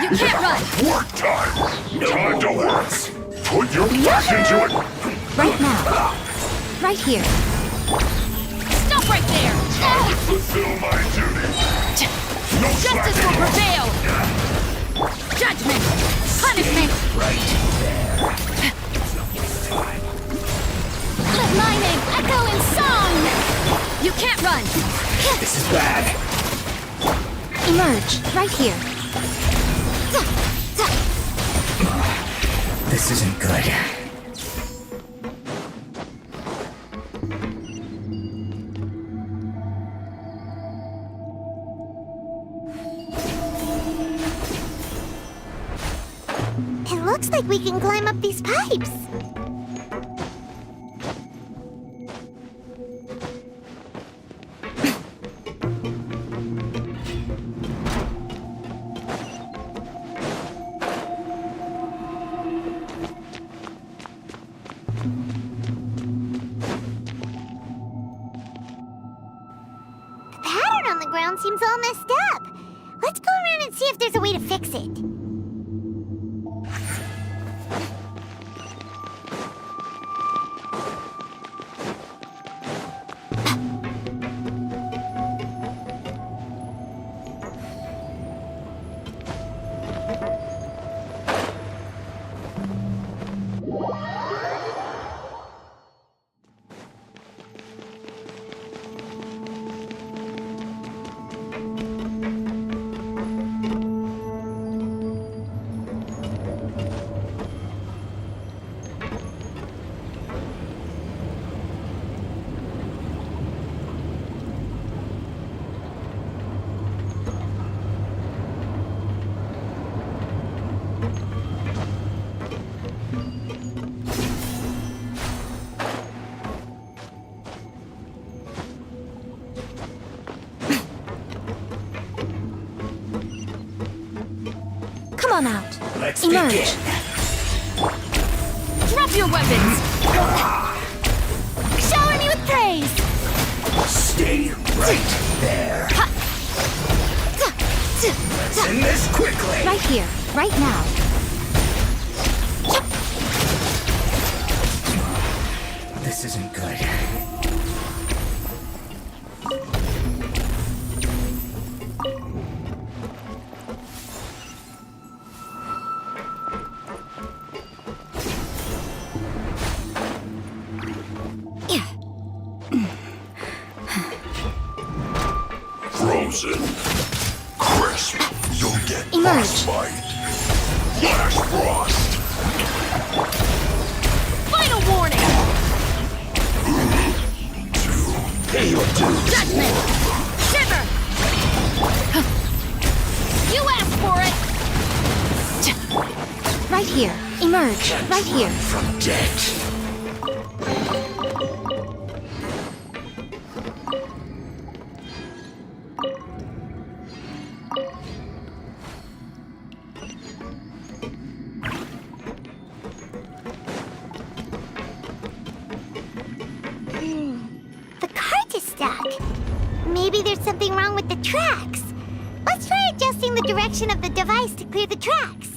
You can't run! Work time! Time to work! Put your back into it! Right now. Right here. Stop right there! Fulfill my duty! No Justice will prevail! Judgment! Punishment! Right there! Let my name echo in song! You can't run! This is bad! Emerge. Right here. This isn't good. It looks like we can climb up these pipes. The pattern on the ground seems all messed up. Let's go around and see if there's a way to fix it. Come on out. Let's Emerge. begin! Drop your weapons! Shower me with praise! Stay right there! Let's end this quickly! Right here. Right now. This isn't good. Frozen. Crisp. You'll get Emerge. frostbite. Flash frost. Final warning! Pay your dues. Judgment! Shiver! You asked for it! Right here. Emerge. Right here. From death. The cart is stuck. Maybe there's something wrong with the tracks. Let's try adjusting the direction of the device to clear the tracks.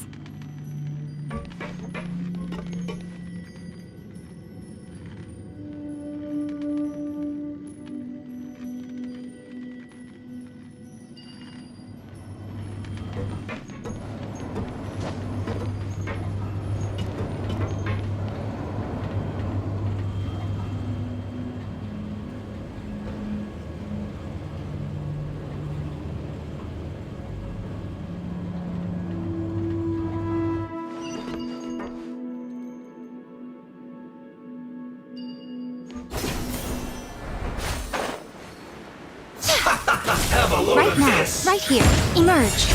Have a load Right of now. this. Right here. Emerge.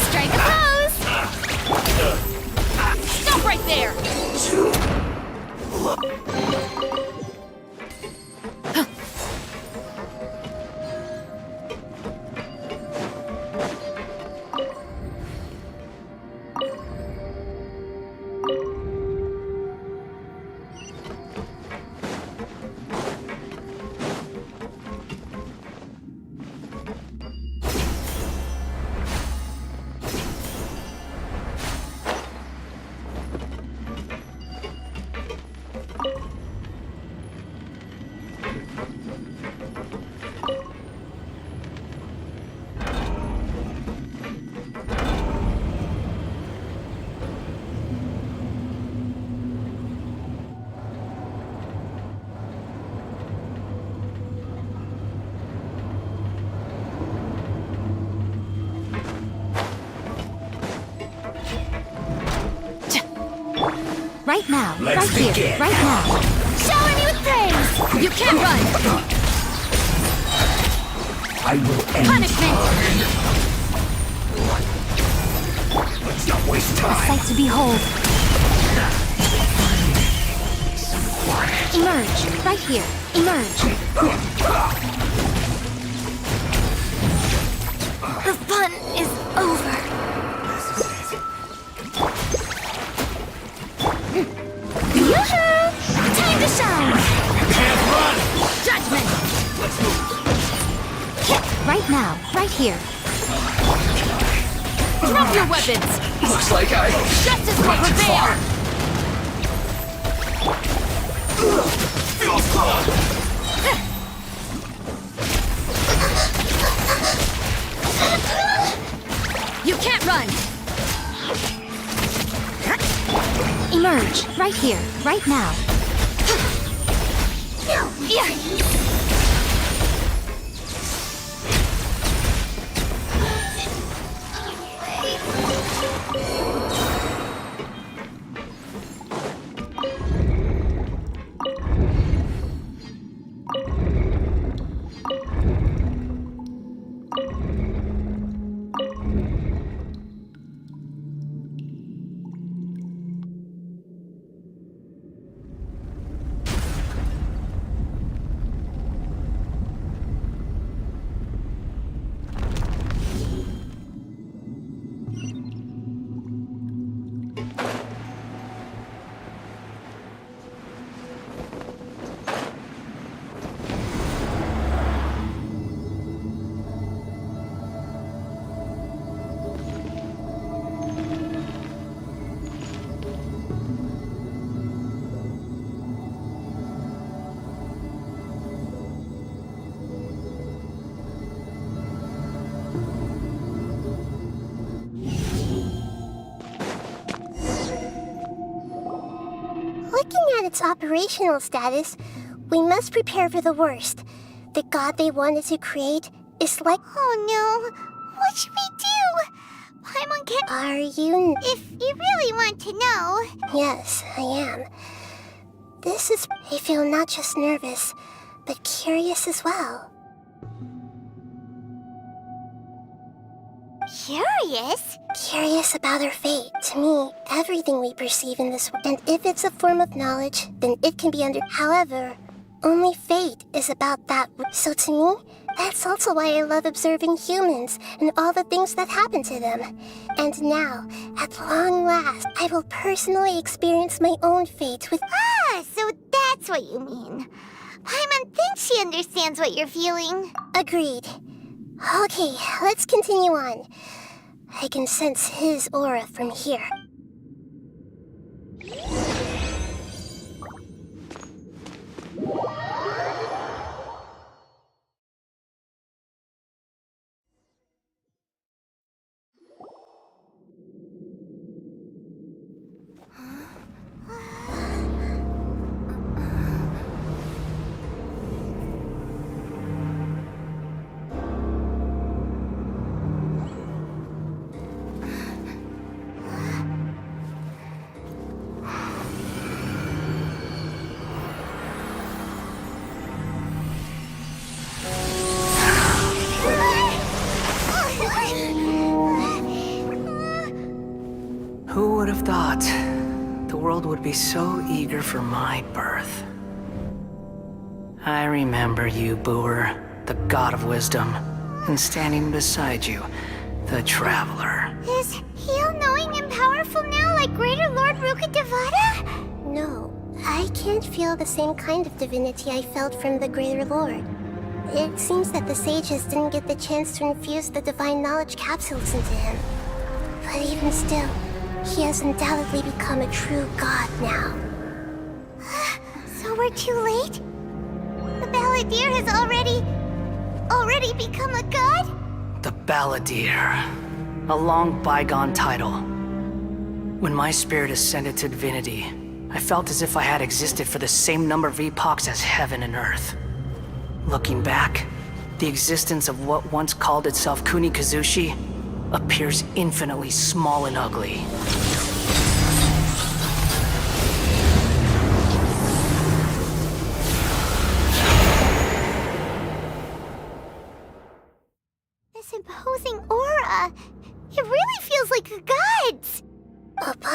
Strike a pose! Stop right there! Right now. Let's Right here. begin. Right now. Shower me with praise! You can't run! I will end Punishment! Let's not waste A time. sight to behold. Emerge. Right here. Emerge. The fun is over. Yoo-hoo! Time to shine! Can't run. Judgment! Right now. Right here. Drop your weapons! Looks like I Justice will prevail! feels good. You can't run! Emerge. Right here. Right now. Looking at its operational status, we must prepare for the worst. The god they wanted to create is like... Oh no! What should we do? Paimon can't... Are you... If you really want to know... Yes, I am. This is... I feel not just nervous, but curious as well. Curious? Curious about our fate. To me, everything we perceive in this world, and if it's a form of knowledge, then it can be under... However, only fate is about that. So to me, that's also why I love observing humans and all the things that happen to them. And now, at long last, I will personally experience my own fate with... Ah, so that's what you mean. Paimon thinks she understands what you're feeling. Agreed. Okay, let's continue on. I can sense his aura from here. Who would have thought the world would be so eager for my birth? I remember you, Booer, the god of wisdom, and standing beside you, the traveler. Is he all-knowing and powerful now like Greater Lord Rukkhadevata? No, I can't feel the same kind of divinity I felt from the Greater Lord. It seems that the sages didn't get the chance to infuse the divine knowledge capsules into him. But even still, he has undoubtedly become a true god now. So we're too late? The Balladeer has already become a god? The Balladeer. A long bygone title. When my spirit ascended to divinity, I felt as if I had existed for the same number of epochs as heaven and earth. Looking back, the existence of what once called itself Kunikazushi appears infinitely small and ugly.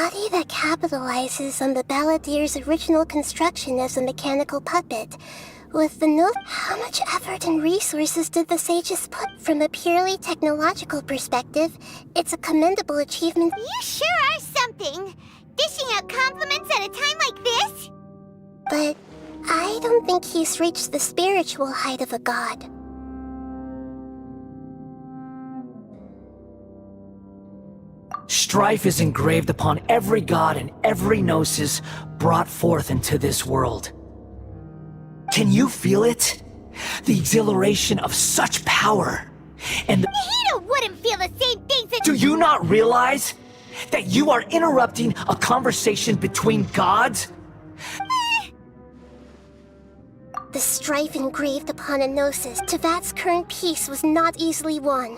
body that capitalizes on the balladier's original construction as a mechanical puppet. With the note, how much effort and resources did the sages put? From a purely technological perspective, it's a commendable achievement. You sure are something! Dishing out compliments at a time like this? But I don't think he's reached the spiritual height of a god. Strife is engraved upon every god and every gnosis brought forth into this world. Can you feel it? The exhilaration of such power. And Hito wouldn't feel the same things that— do you not realize that you are interrupting a conversation between gods? The strife engraved upon a gnosis to Vat's current peace was not easily won.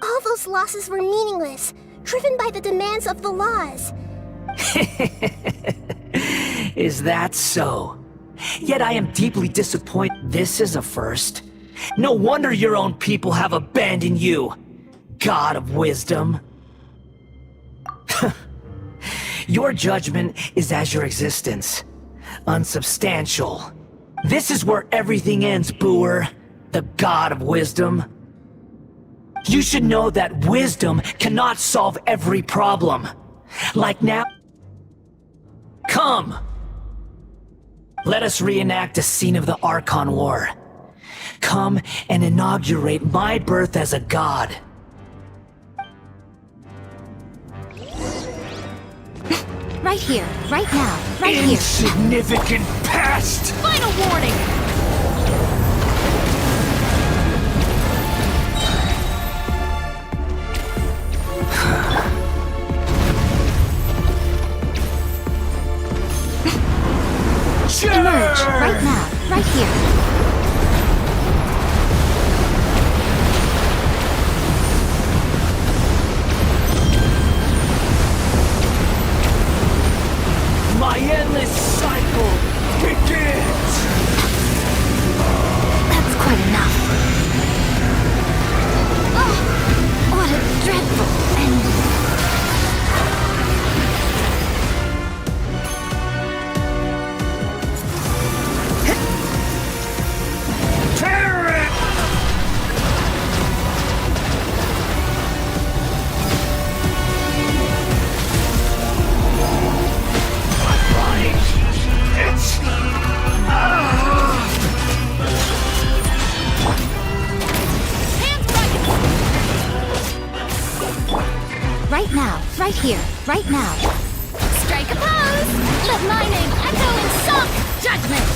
All those losses were meaningless, driven by the demands of the laws. Is that so? Yet I am deeply disappointed this is a first. No wonder your own people have abandoned you, God of Wisdom. Your judgment is as your existence, unsubstantial. This is where everything ends, Booer, the God of Wisdom. You should know that wisdom cannot solve every problem. Like now... Come! Let us reenact a scene of the Archon War. Come and inaugurate my birth as a god. Right here, right now, right here. Insignificant past! Final warning! Emerge, right now, right here. My endless cycle begins! That's quite enough. Oh, what a dreadful ending. Right now, right here, right now. Strike a pose! Let my name echo in song! Judgment!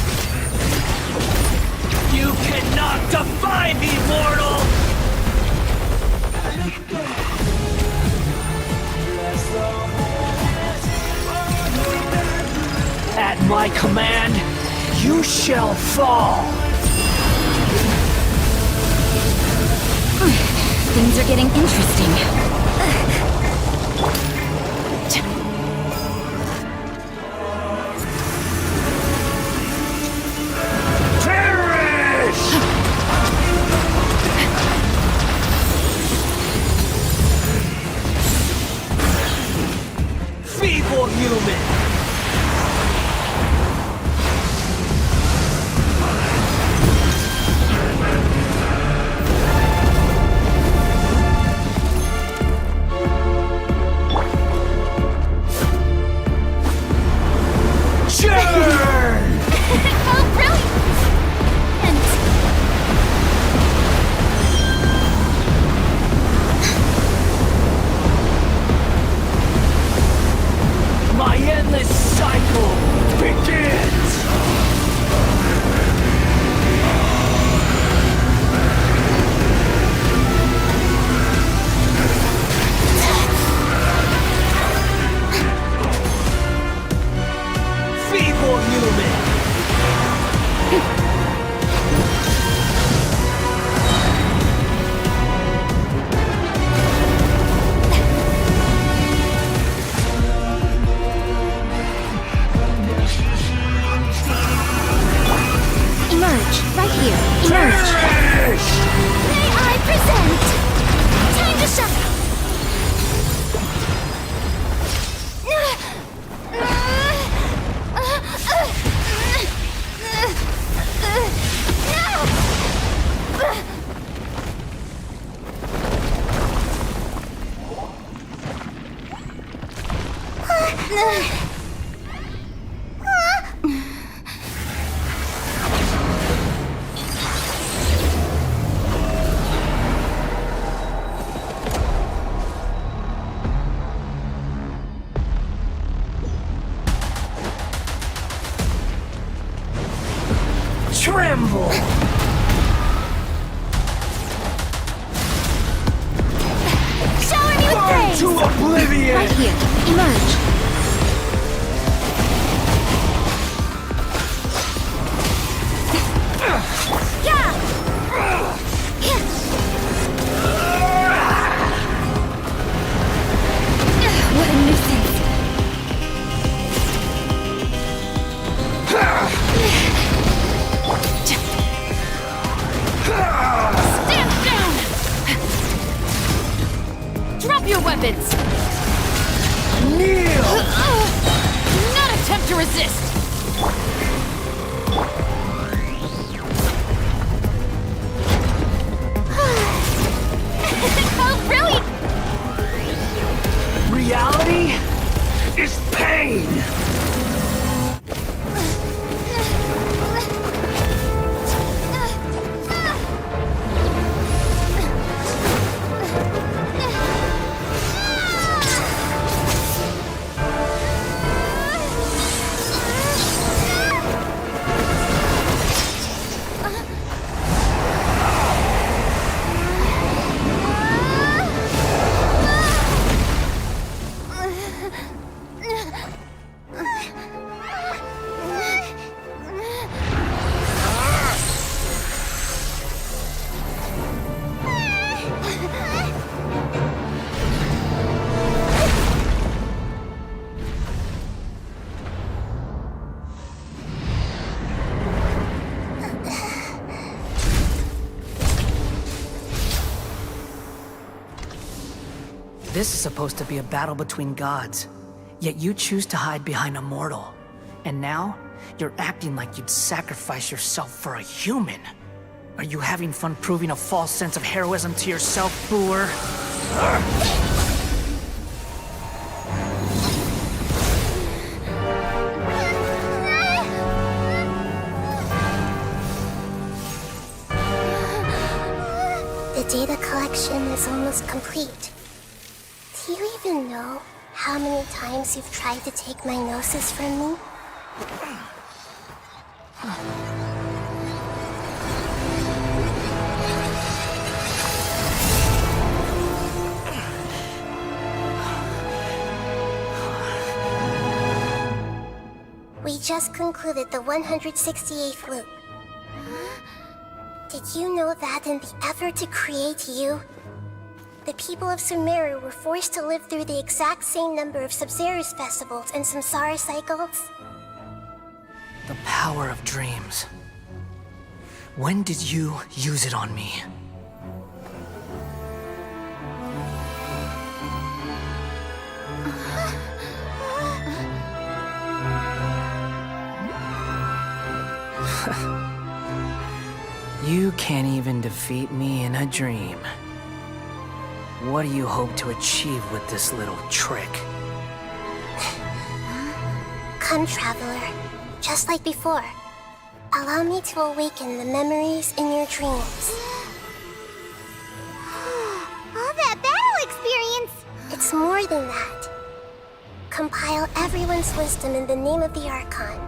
You cannot defy me, mortal! At my command, you shall fall! Things are getting interesting. Feeble human! Oh, brilliant! My endless Tremble! Shower me with Burn praise! to oblivion! Right here. Emerge. What a nuisance! Stand down! Drop your weapons! Kneel! Do not attempt to resist! Oh, really? Reality is pain! This is supposed to be a battle between gods, yet you choose to hide behind a mortal. And now, you're acting like you'd sacrifice yourself for a human. Are you having fun proving a false sense of heroism to yourself, Boor? The data collection is almost complete. Do you even know how many times you've tried to take my gnosis from me? We just concluded the 168th loop. Did you know that in the effort to create you, the people of Sumeru were forced to live through the exact same number of Sub-Zerus festivals and samsara cycles? The power of dreams. When did you use it on me? You can't even defeat me in a dream. What do you hope to achieve with this little trick? Come, Traveler. Just like before. Allow me to awaken the memories in your dreams. All that battle experience! It's more than that. Compile everyone's wisdom in the name of the Archon.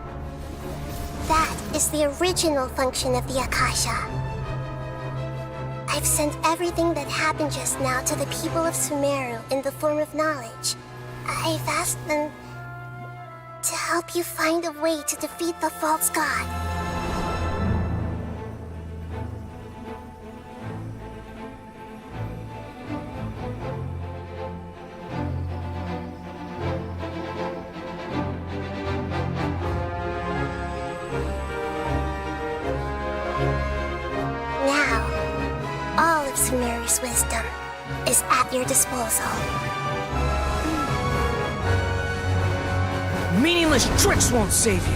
That is the original function of the Akasha. I've sent everything that happened just now to the people of Sumeru in the form of knowledge. I've asked them to help you find a way to defeat the false god. Now, all of Sumeru's wisdom is at your disposal. Meaningless tricks won't save you!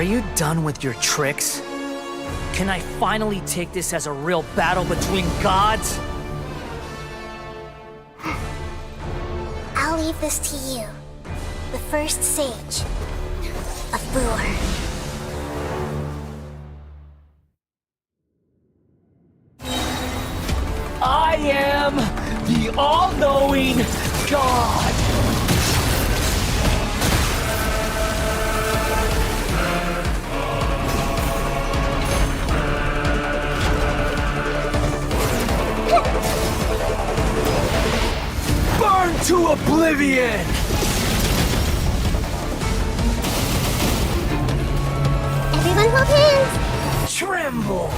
Are you done with your tricks? Can I finally take this as a real battle between gods? I'll leave this to you. The first sage of Boor. I am the all-knowing God! Burn to oblivion! Everyone hold hands! Tremble!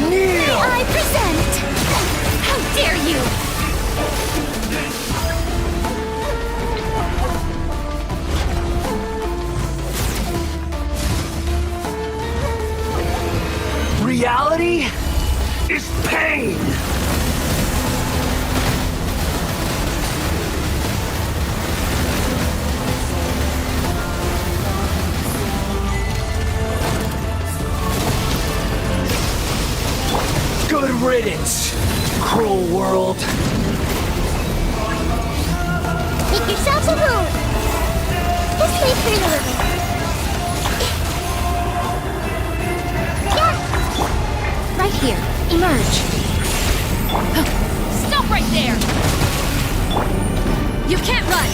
Kneel! I present! How dare you! Reality is pain! Good riddance, cruel world. Make yourselves at home! Just wait for a little bit. Right here. Emerge. Stop right there! You can't run!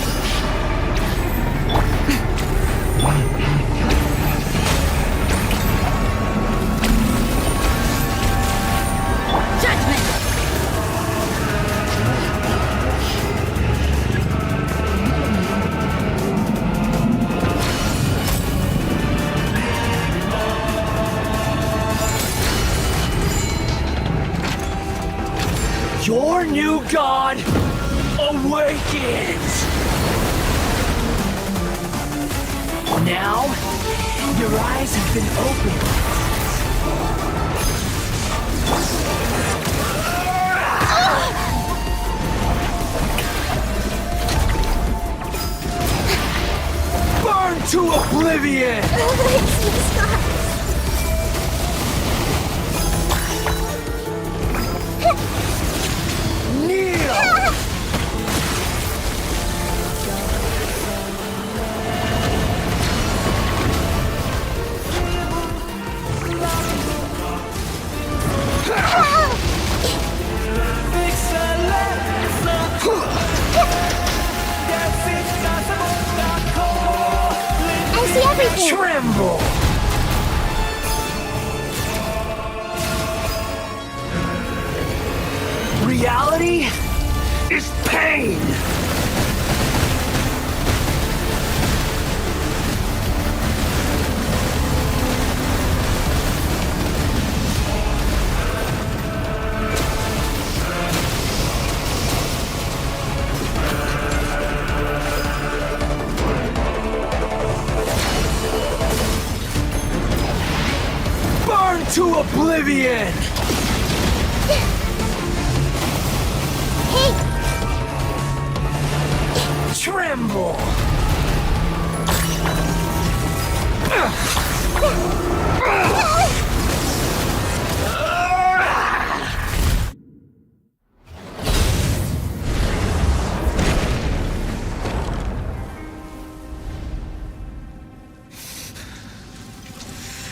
Judgment! Your new god awakens! Now, your eyes have been opened. Burn to oblivion! Kneel! I see everything! Tremble! Reality is pain! Burn to oblivion! Hey! Tremble!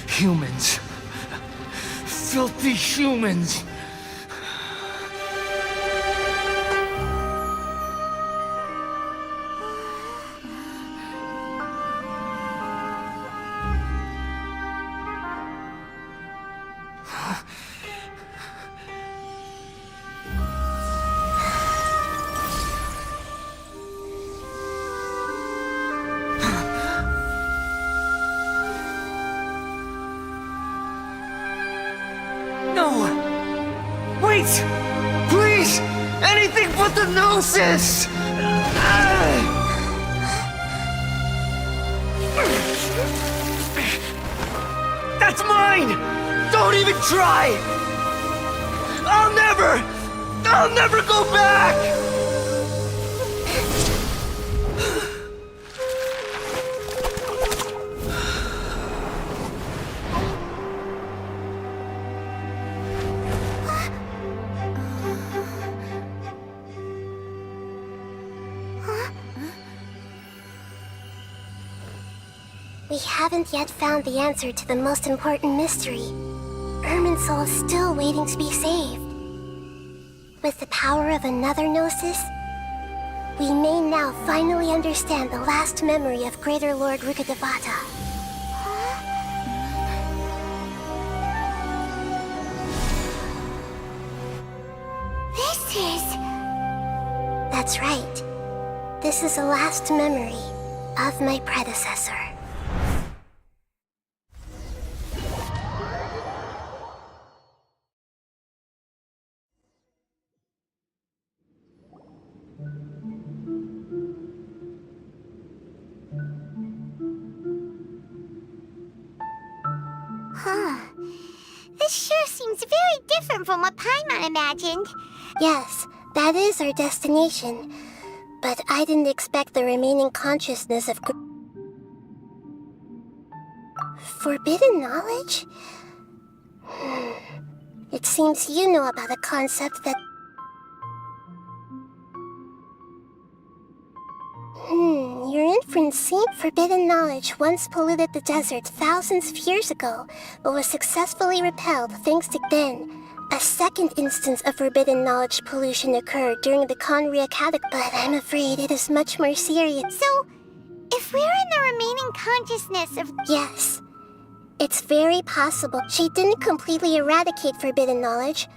Humans. Filthy humans. Wait! Please! Anything but the Gnosis! It's mine! Don't even try! I'll never go back! We haven't yet found the answer to the most important mystery. Irminsul is still waiting to be saved. With the power of another Gnosis, we may now finally understand the last memory of Greater Lord Rukkhadevata. This is... That's right. This is the last memory of my predecessor. This sure seems very different from what Paimon imagined. Yes, that is our destination. But I didn't expect the remaining consciousness of forbidden knowledge? It seems you know about a concept that... Your inference seemed forbidden knowledge once polluted the desert thousands of years ago, but was successfully repelled thanks to then. A second instance of forbidden knowledge pollution occurred during the Conria Cataclysm, but I'm afraid it is much more serious. So, if we're in the remaining consciousness of... Yes. It's very possible she didn't completely eradicate forbidden knowledge,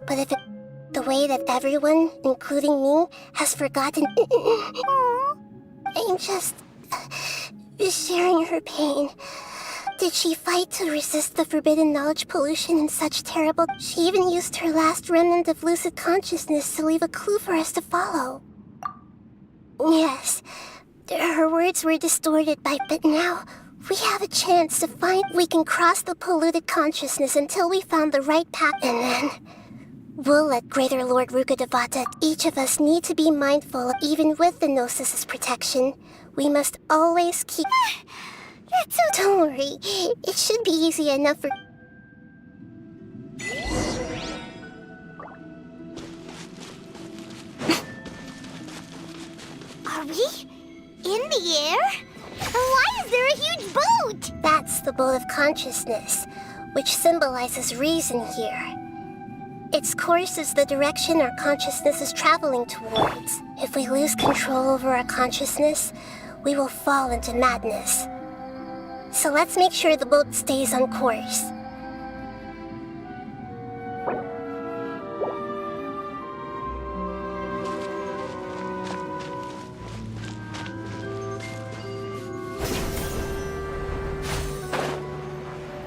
but if it... the way that everyone, including me, has forgotten... I'm just... sharing her pain. Did she fight to resist the forbidden knowledge pollution in such terrible... She even used her last remnant of lucid consciousness to leave a clue for us to follow. Yes, her words were distorted but now we have a chance to find... We can cross the polluted consciousness until we found the right path, and then... we'll let Greater Lord Rukkhadevata. Each of us need to be mindful, even with the Gnosis' protection. We must always keep... That's so... Don't worry, it should be easy enough for... Are we in the air? Why is there a huge boat? That's the boat of consciousness, which symbolizes reason here. Its course is the direction our consciousness is traveling towards. If we lose control over our consciousness, we will fall into madness. So let's make sure the boat stays on course.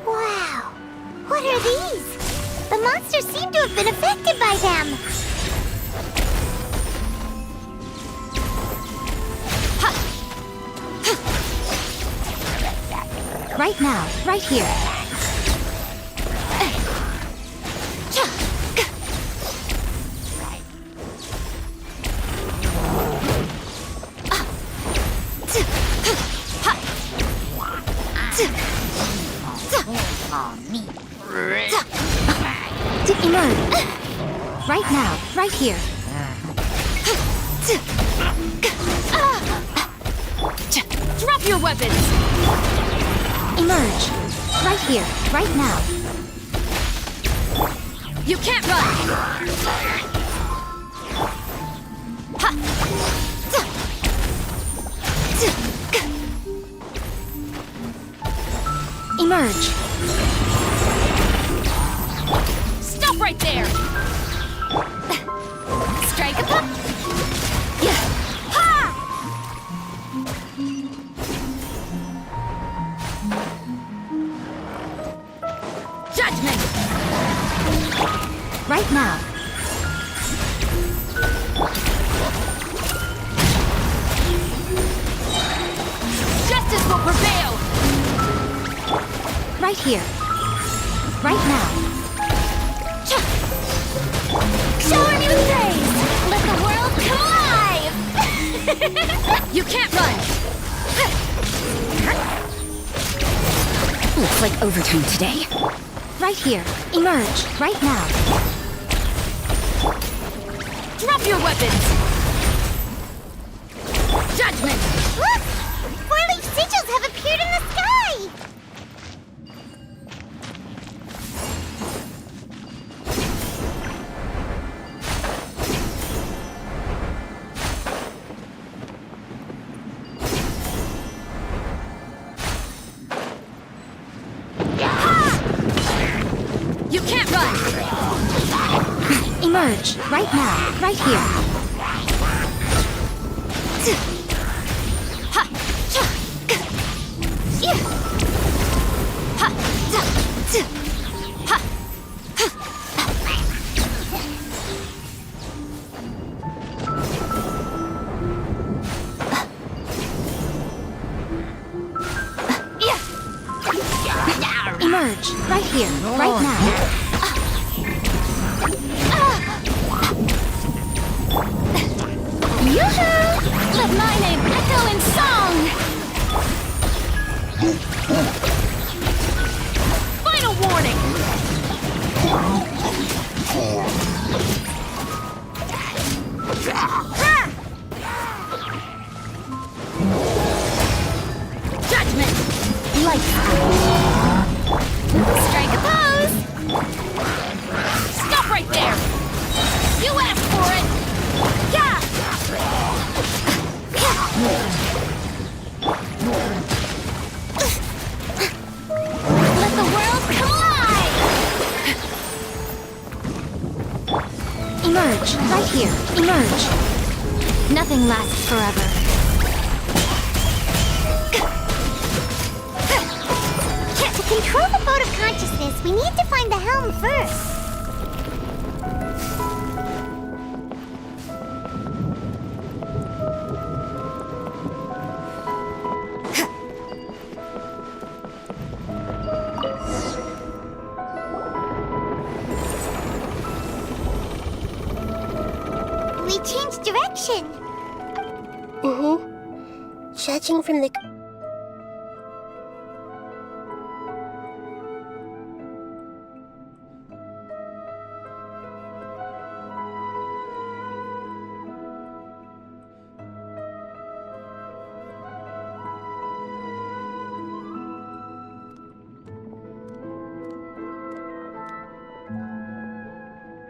Wow! What are these? The monsters seem to have been affected by them. Right now, right here. To emerge. Right now, right here. Drop your weapons! Emerge. Right here, right now. You can't run! Emerge. Stop right there! Strike a pop! Yeah! Ha! Judgment! Right now. Justice will prevail! Right here. right now. Shower me with praise! Let the world come alive! You can't run! Looks like overtime today. Right here. Emerge, right now. Drop your weapons! Judgment! Look! Four-leaf sigils have appeared in the sky! You can't run! Emerge, right now, right here. Ha! Cha! Yeah! Ha! Ta! Ta! Ha! Emerge, right here, right now. Yoo-hoo! Let my name echo in song! Final warning! Judgment! Light. Strike a pose! Stop right there! You asked for it! Yeah! Let the world come alive! Emerge, right here, emerge. Nothing lasts forever. To control the boat of consciousness, we need to find the helm first. We changed direction. Judging from the...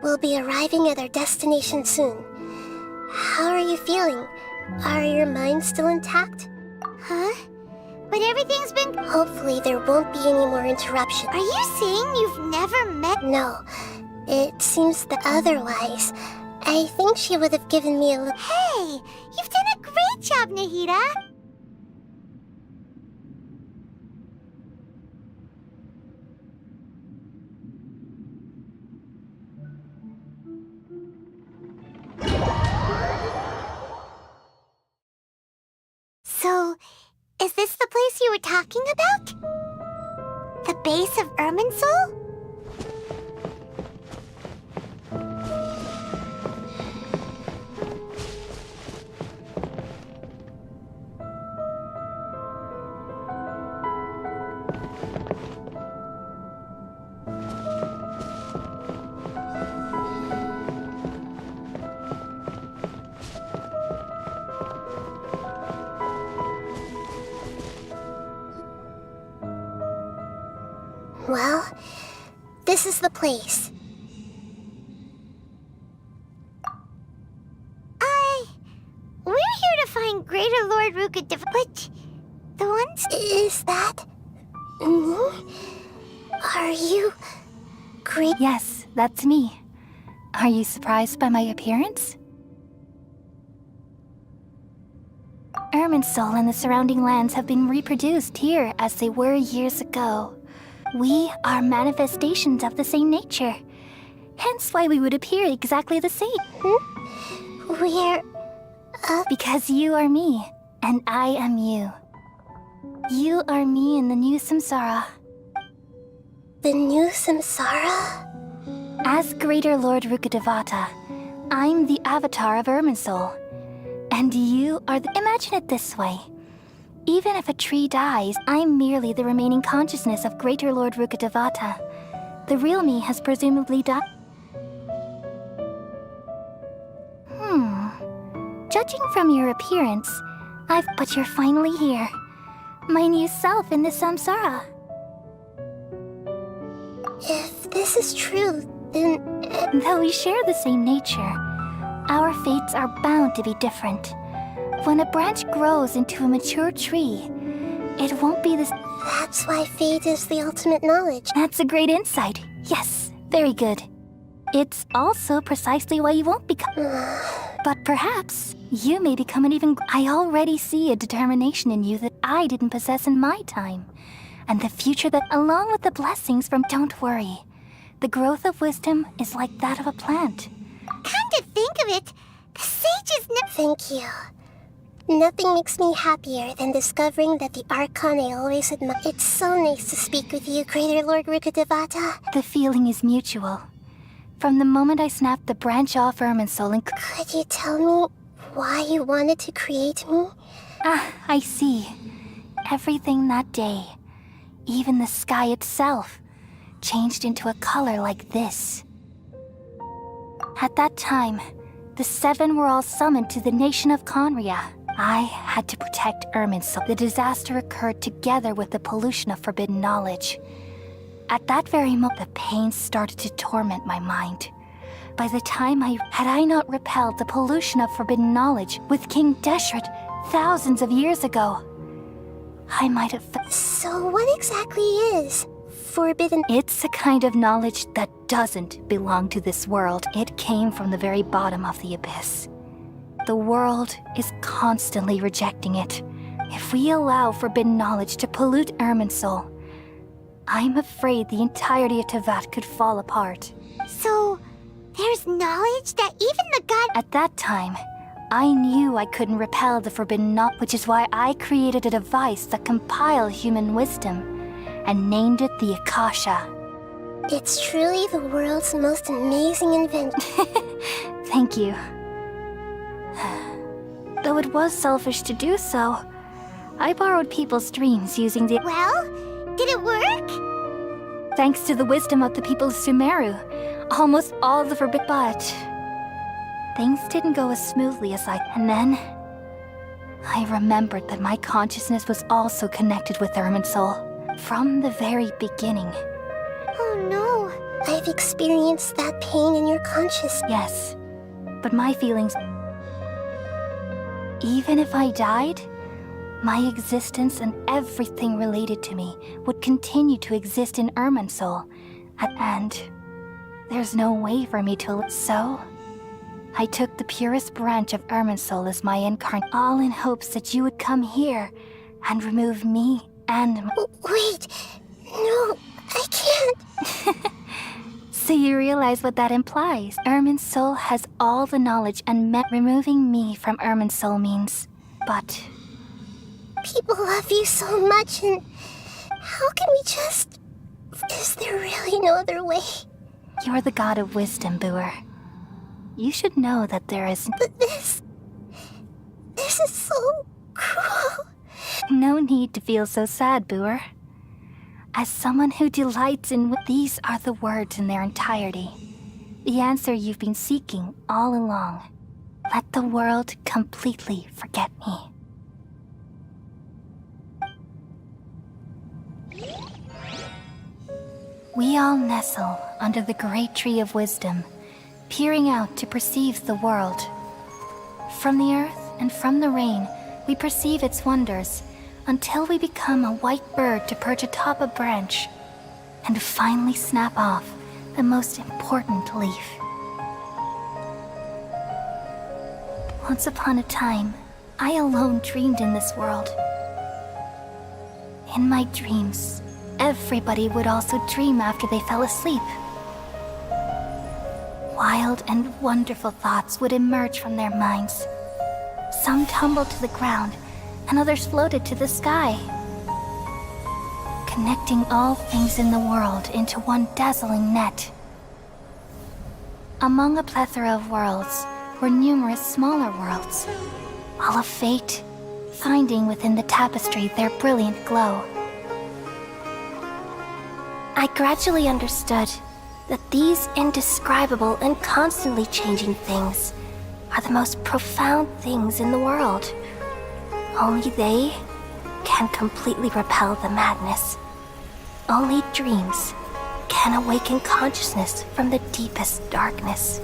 We'll be arriving at our destination soon. How are you feeling? Are your minds still intact? Huh? But everything's been... Hopefully there won't be any more interruptions. Are you saying you've never met... No, it seems that otherwise. I think she would have given me a little... Hey, you've done a great job, Nahida. So, is this the place you were talking about? The base of Irminsul? Well, this is the place. We're here to find Greater Lord Ruka but the ones... Is that... Are you... Great... Yes, that's me. Are you surprised by my appearance? Irminsul and the surrounding lands have been reproduced here as they were years ago. We are manifestations of the same nature. Hence why we would appear exactly the same. We're... Because you are me, and I am you. You are me in the new samsara. The new samsara? As Greater Lord Rukkhadevata, I'm the avatar of Irminsul. And you are the... Imagine it this way. Even if a tree dies, I'm merely the remaining consciousness of Greater Lord Rukkhadevata. The real me has presumably died. Judging from your appearance, but you're finally here. My new self in the samsara. If this is true, then... Though we share the same nature, our fates are bound to be different. When a branch grows into a mature tree, it won't be this... That's why fate is the ultimate knowledge. That's a great insight. Yes, very good. It's also precisely why you won't become... But perhaps you may become an even... I already see a determination in you that I didn't possess in my time. And the future that, along with the blessings from... Don't worry. The growth of wisdom is like that of a plant. Come to think of it, the sages Thank you. Nothing makes me happier than discovering that the Archon I always admired. It's so nice to speak with you, Greater Lord Rukkhadevata. The feeling is mutual. From the moment I snapped the branch off Irminsul and... Could you tell me why you wanted to create me? Ah, I see. Everything that day, even the sky itself, changed into a color like this. At that time, the seven were all summoned to the nation of Conria. I had to protect Irminsul. The disaster occurred together with the pollution of forbidden knowledge. At that very moment, the pain started to torment my mind. By the time had I not repelled the pollution of forbidden knowledge with King Deshret thousands of years ago, I might have... So what exactly is forbidden? It's a kind of knowledge that doesn't belong to this world. It came from the very bottom of the abyss. The world is constantly rejecting it. If we allow forbidden knowledge to pollute Irminsul, I'm afraid the entirety of Tevat could fall apart. So, there's knowledge that even the god... At that time, I knew I couldn't repel the forbidden knowledge, which is why I created a device that compiled human wisdom and named it the Akasha. It's truly the world's most amazing invention. Thank you. Though it was selfish to do so, I borrowed people's dreams using the... Well, did it work? Thanks to the wisdom of the people of Sumeru, almost all of the forbidden... But... things didn't go as smoothly as I... And then... I remembered that my consciousness was also connected with Irminsul from the very beginning. Oh no. I've experienced that pain in your consciousness. Yes, but my feelings... Even if I died, my existence and everything related to me would continue to exist in Irminsul. And there's no way for me to... So, I took the purest branch of Irminsul as my incarnate, all in hopes that you would come here and remove me and... Wait, no, I can't. So you realize what that implies. Irminsul has all the knowledge and removing me from Irminsul means... But... People love you so much, and how can we just... Is there really no other way? You're the god of wisdom, Boer. You should know that there is... But this is so cruel. No need to feel so sad, Boer. As someone who delights in... These are the words in their entirety. The answer you've been seeking all along. Let the world completely forget me. We all nestle under the great tree of wisdom, peering out to perceive the world. From the earth and from the rain, we perceive its wonders, until we become a white bird to perch atop a branch, and finally snap off the most important leaf. Once upon a time, I alone dreamed in this world. In my dreams, everybody would also dream after they fell asleep. Wild and wonderful thoughts would emerge from their minds. Some tumbled to the ground, and others floated to the sky. connecting all things in the world into one dazzling net. Among a plethora of worlds were numerous smaller worlds, all of fate, finding within the tapestry their brilliant glow. I gradually understood that these indescribable and constantly changing things are the most profound things in the world. Only they can completely repel the madness. Only dreams can awaken consciousness from the deepest darkness.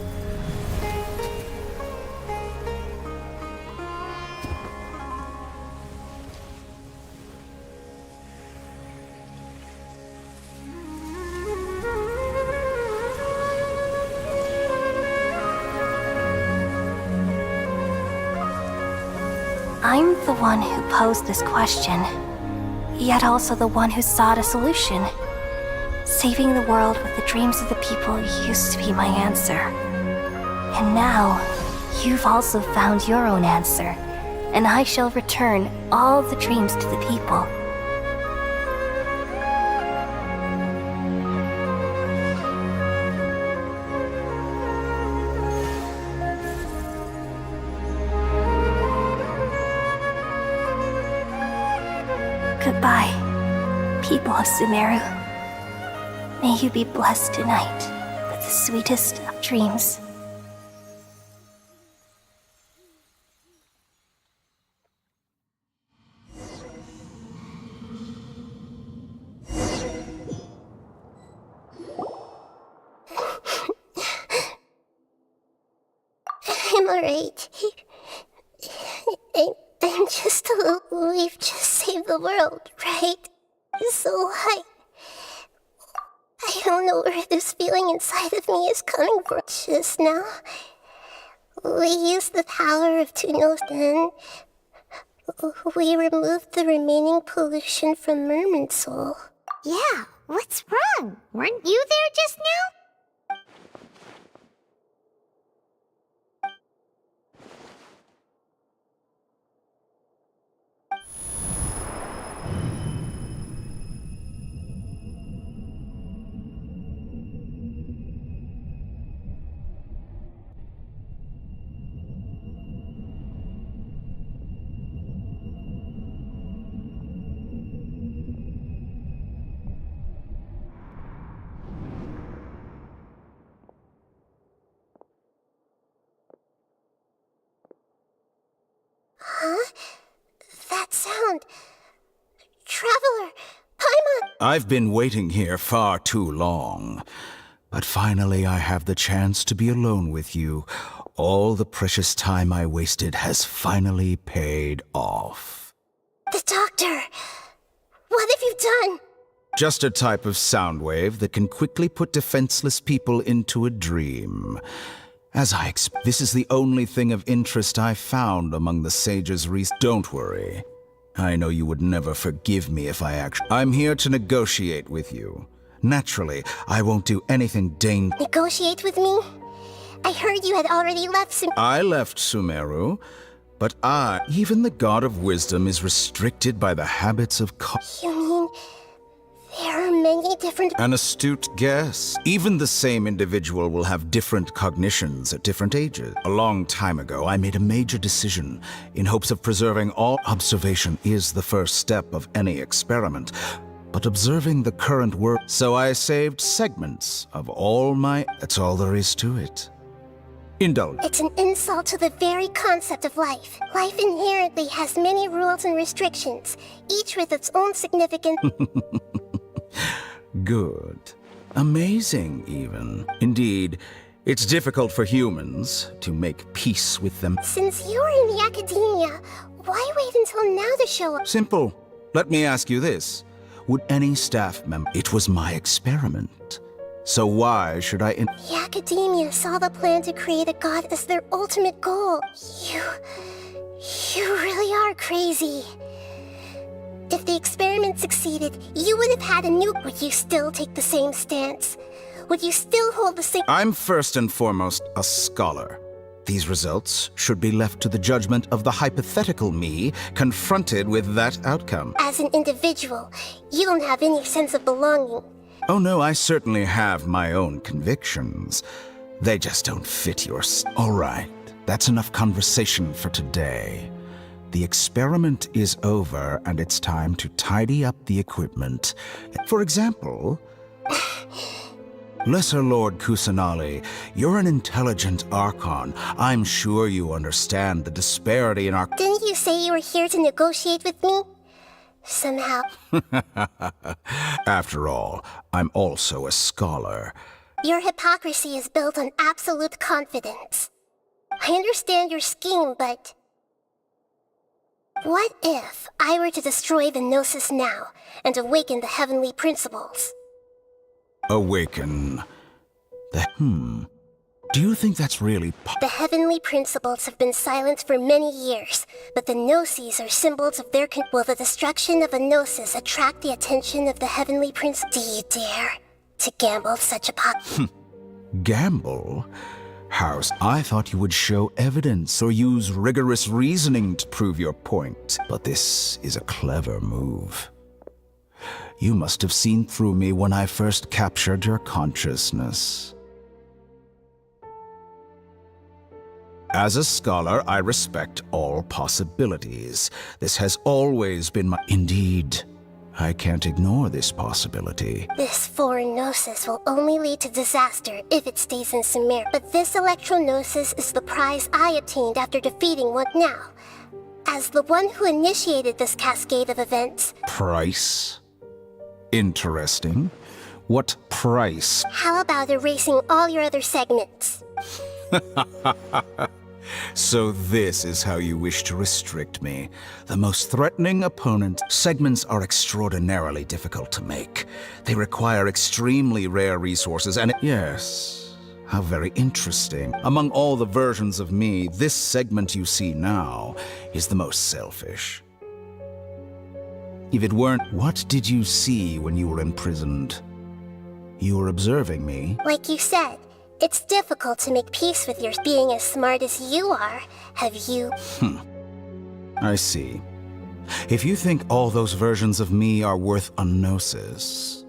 I'm the one who posed this question, yet also the one who sought a solution. Saving the world with the dreams of the people used to be my answer. And now, you've also found your own answer, and I shall return all the dreams to the people. Goodbye, people of Sumeru. May you be blessed tonight with the sweetest of dreams. I'm alright. I'm just a little... We've just saved the world, right? So I don't know where this feeling inside of me is coming from. Just now, we used the power of Tuno's, then we removed the remaining pollution from Merman Soul. Yeah, what's wrong? Weren't you there just now? Huh? That sound... Traveler! Paimon! I've been waiting here far too long. But finally I have the chance to be alone with you. All the precious time I wasted has finally paid off. The doctor! What have you done? Just a type of sound wave that can quickly put defenseless people into a dream. This is the only thing of interest I found among the sages. Don't worry. I know you would never forgive me if I I'm here to negotiate with you. Naturally, I won't do anything Negotiate with me? I heard you had already left I left Sumeru, but even the God of Wisdom is restricted by the habits of You mean... there are many different... An astute guess. Even the same individual will have different cognitions at different ages. A long time ago, I made a major decision in hopes of preserving all... Observation is the first step of any experiment, but observing the current world... So I saved segments of all my... That's all there is to it. Indulge. It's an insult to the very concept of life. Life inherently has many rules and restrictions, each with its own significance. Good. Amazing, even. Indeed, it's difficult for humans to make peace with them. Since you're in the academia, why wait until now to show up? Simple. Let me ask you this. Would any staff member... It was my experiment. So why should I... The academia saw the plan to create a god as their ultimate goal. You really are crazy. If the experiment succeeded, you would have had a new... Would you still take the same stance? Would you still hold the same... I'm first and foremost a scholar. These results should be left to the judgment of the hypothetical me confronted with that outcome. As an individual, you don't have any sense of belonging. Oh no, I certainly have my own convictions. They just don't fit yours. All right, that's enough conversation for today. The experiment is over, and it's time to tidy up the equipment. For example, Lesser Lord Kusanali, you're an intelligent Archon. I'm sure you understand the disparity in our— Didn't you say you were here to negotiate with me? Somehow. After all, I'm also a scholar. Your hypocrisy is built on absolute confidence. I understand your scheme, but... what if I were to destroy the Gnosis now and awaken the heavenly principles? Awaken the— Do you think that's really The heavenly principles have been silent for many years, but the Gnosis are symbols of their will the destruction of a Gnosis attract the attention of the heavenly principles? Do you dare to gamble such a Gamble? House, I thought you would show evidence or use rigorous reasoning to prove your point. But this is a clever move. You must have seen through me when I first captured your consciousness. As a scholar, I respect all possibilities. This has always been my— Indeed, I can't ignore this possibility. This foreign Gnosis will only lead to disaster if it stays in Sumer. But this Electro-Gnosis is the prize I obtained after defeating one now. As the one who initiated this cascade of events... Price? Interesting. What price? How about erasing all your other segments? So this is how you wish to restrict me. The most threatening opponent. Segments are extraordinarily difficult to make. They require extremely rare resources and— Yes, how very interesting. Among all the versions of me, this segment you see now is the most selfish. If it weren't— What did you see when you were imprisoned? You were observing me. Like you said, it's difficult to make peace with your being as smart as you are. Have you? I see. If you think all those versions of me are worth a Gnosis,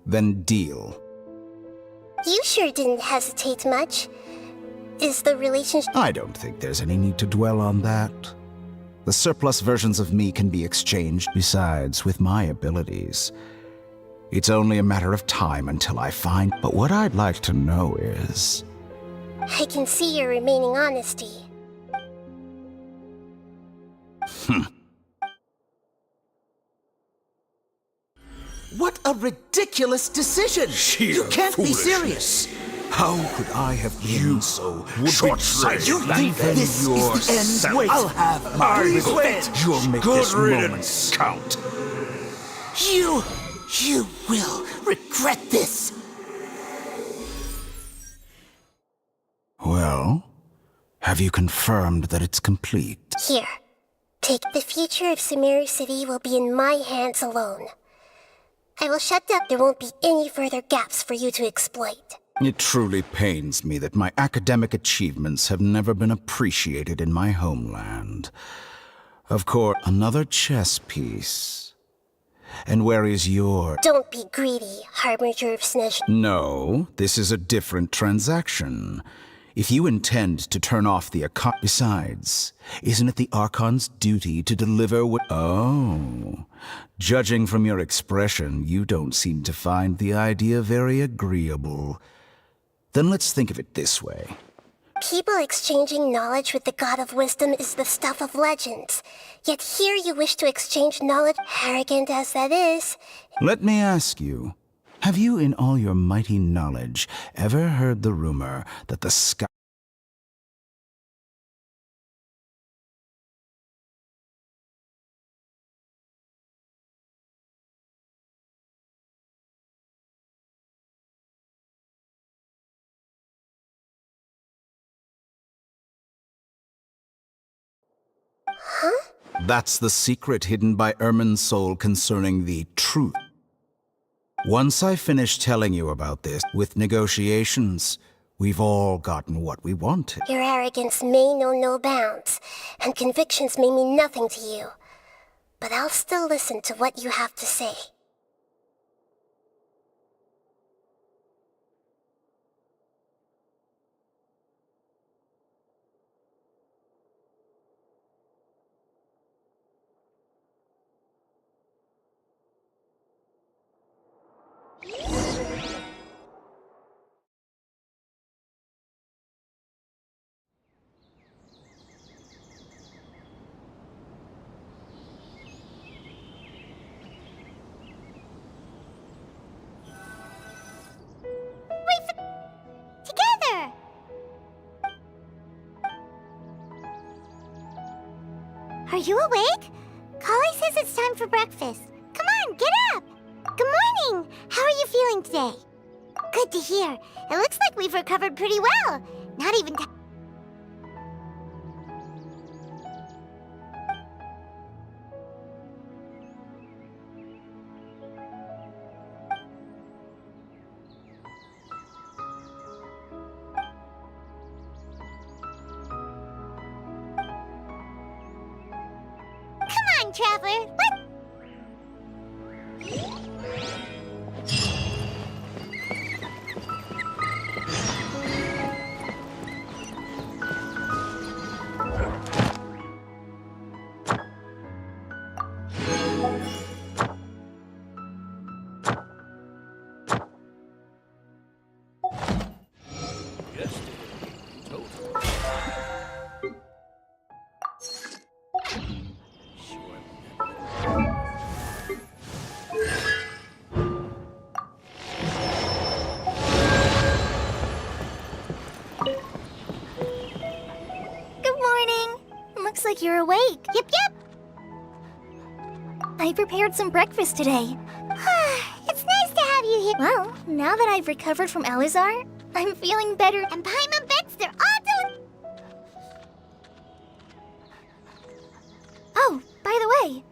then deal. You sure didn't hesitate much. Is the relationship— I don't think there's any need to dwell on that. The surplus versions of me can be exchanged. Besides, with my abilities, it's only a matter of time until I find— But what I'd like to know is— I can see your remaining honesty. What a ridiculous decision! You can't be serious! How could I have been so short-sighted. You think this is the end? Wait, I'll have my revenge! You'll make Good this moment riddance. count. You will regret this! Well, have you confirmed that it's complete? Here, take— The future of Sumeru City will be in my hands alone. I will shut down— There won't be any further gaps for you to exploit. It truly pains me that my academic achievements have never been appreciated in my homeland. Of course, another chess piece. And where is your— Don't be greedy, Harbinger of Snezh. No, this is a different transaction. If you intend to turn off the Archon— Besides, isn't it the Archon's duty to deliver what— Oh, judging from your expression, you don't seem to find the idea very agreeable. Then let's think of it this way. People exchanging knowledge with the God of Wisdom is the stuff of legends. Yet here you wish to exchange knowledge, arrogant as that is. Let me ask you, have you in all your mighty knowledge ever heard the rumor that the sky— That's the secret hidden by Ermin's soul concerning the truth. Once I finish telling you about this, with negotiations, We've all gotten what we wanted. Your arrogance may know no bounds, and convictions may mean nothing to you. But I'll still listen to what you have to say. Together! Are you awake? Kali says it's time for breakfast. Come on, get up! Good morning! How are you feeling today? Good to hear. It looks like we've recovered pretty well. Not even Come on, Traveler. Good morning. Looks like you're awake. Yep. I prepared some breakfast today. It's nice to have you here. Well, now that I've recovered from Alizar, I'm feeling better. And Paimon bets they're all doing... Oh, by the way,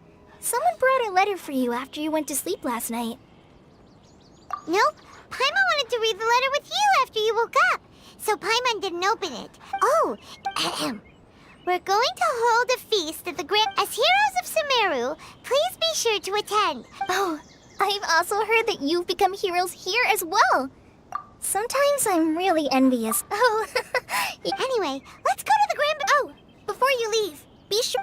someone brought a letter for you after you went to sleep last night. Nope. Paimon wanted to read the letter with you after you woke up. So Paimon didn't open it. Oh, we're going to hold a feast at the Grand... As heroes of Sumeru, please be sure to attend. Oh, I've also heard that you've become heroes here as well. Sometimes I'm really envious. Oh, Anyway, let's go to the Grand... oh, before you leave, be sure...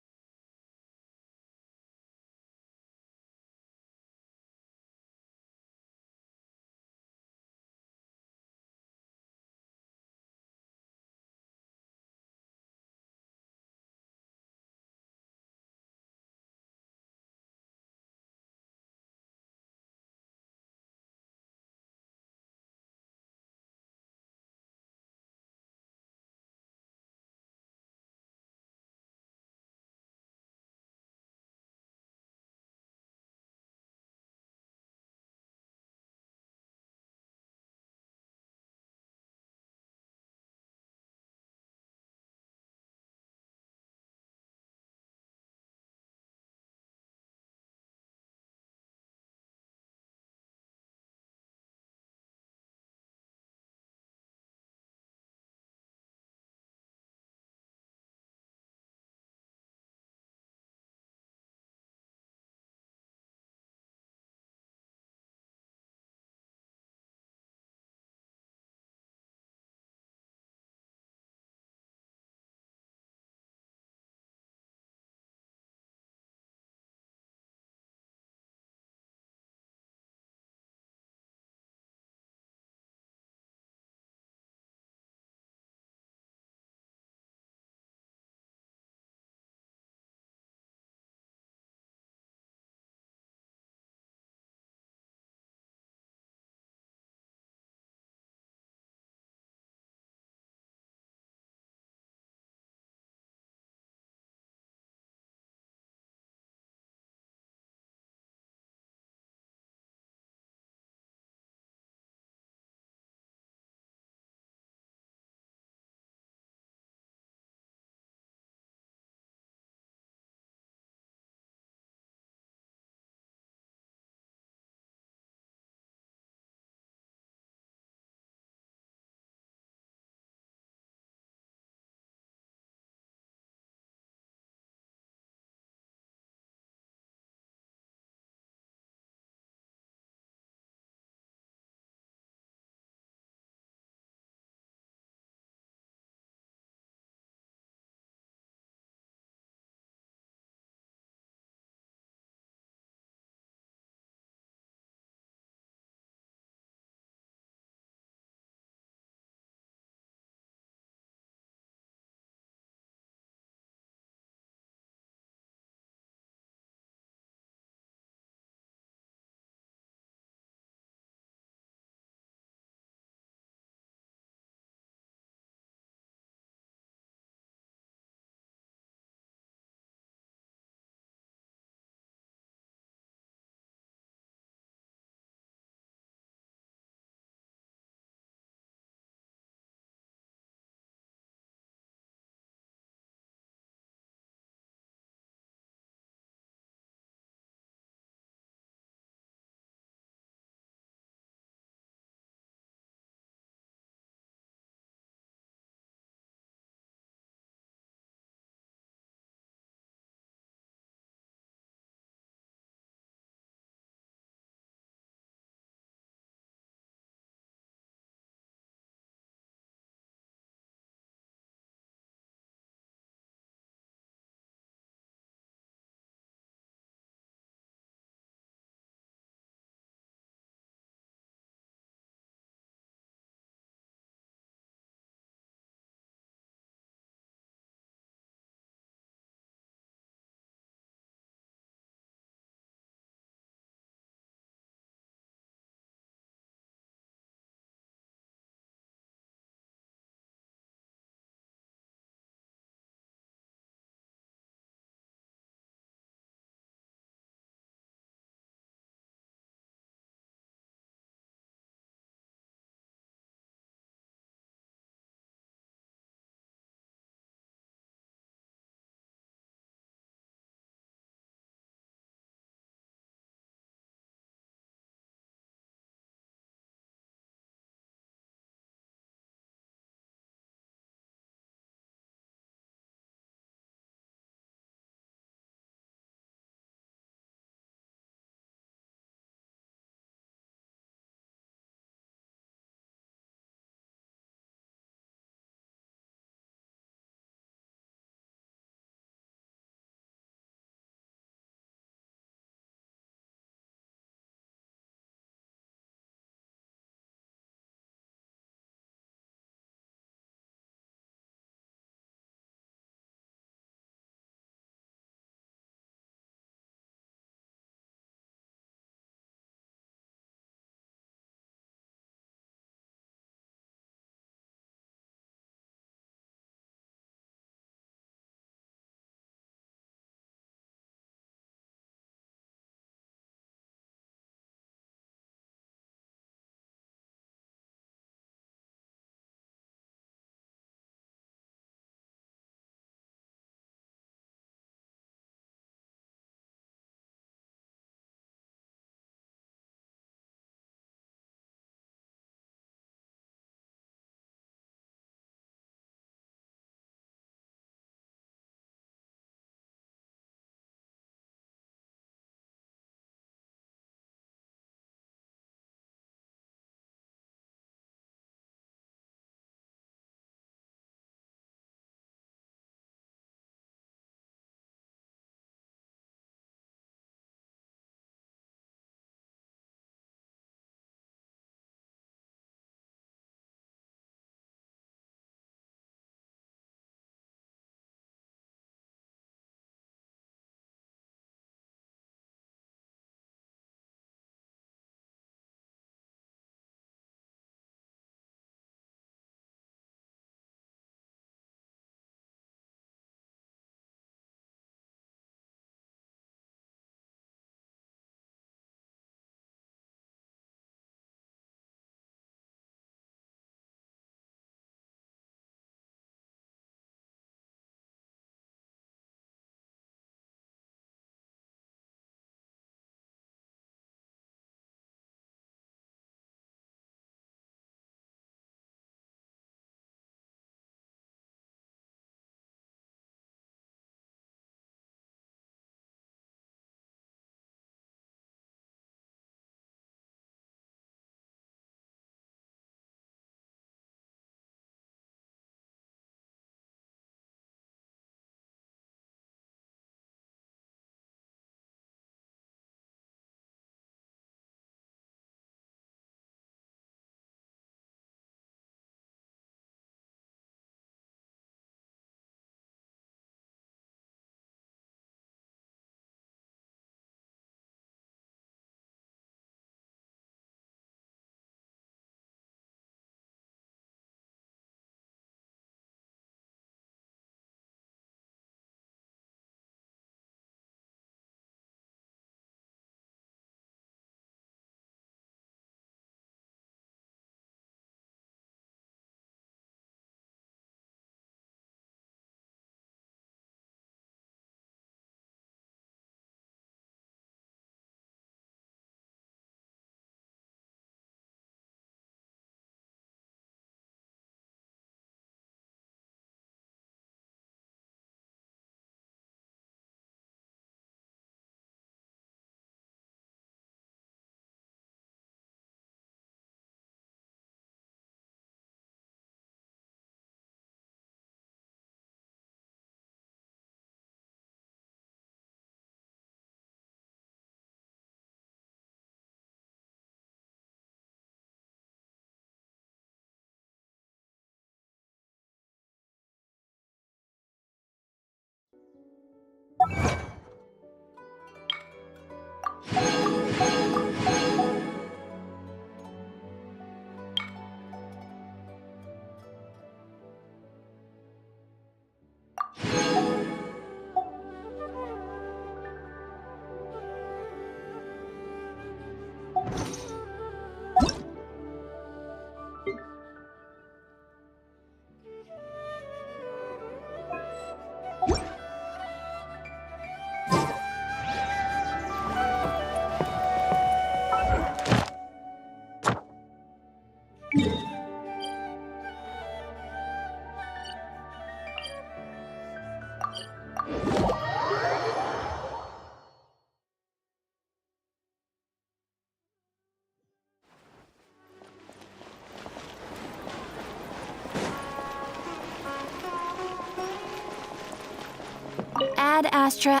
Ad Astra.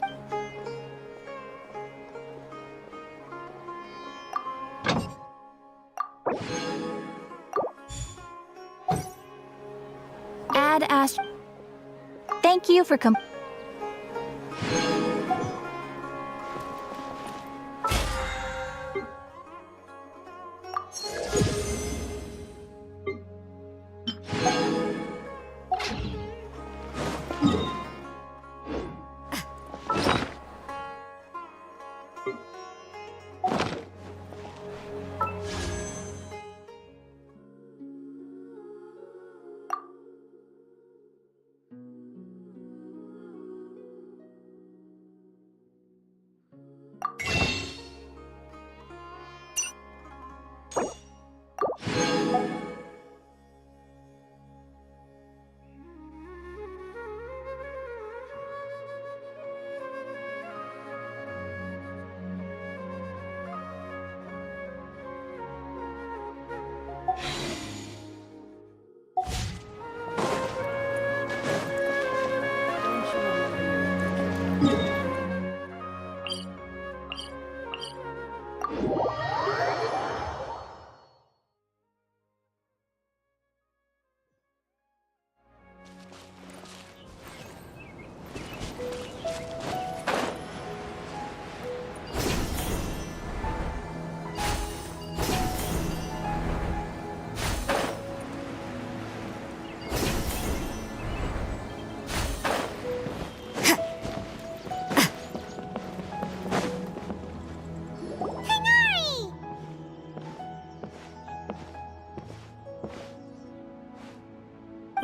Ad Astra. Thank you for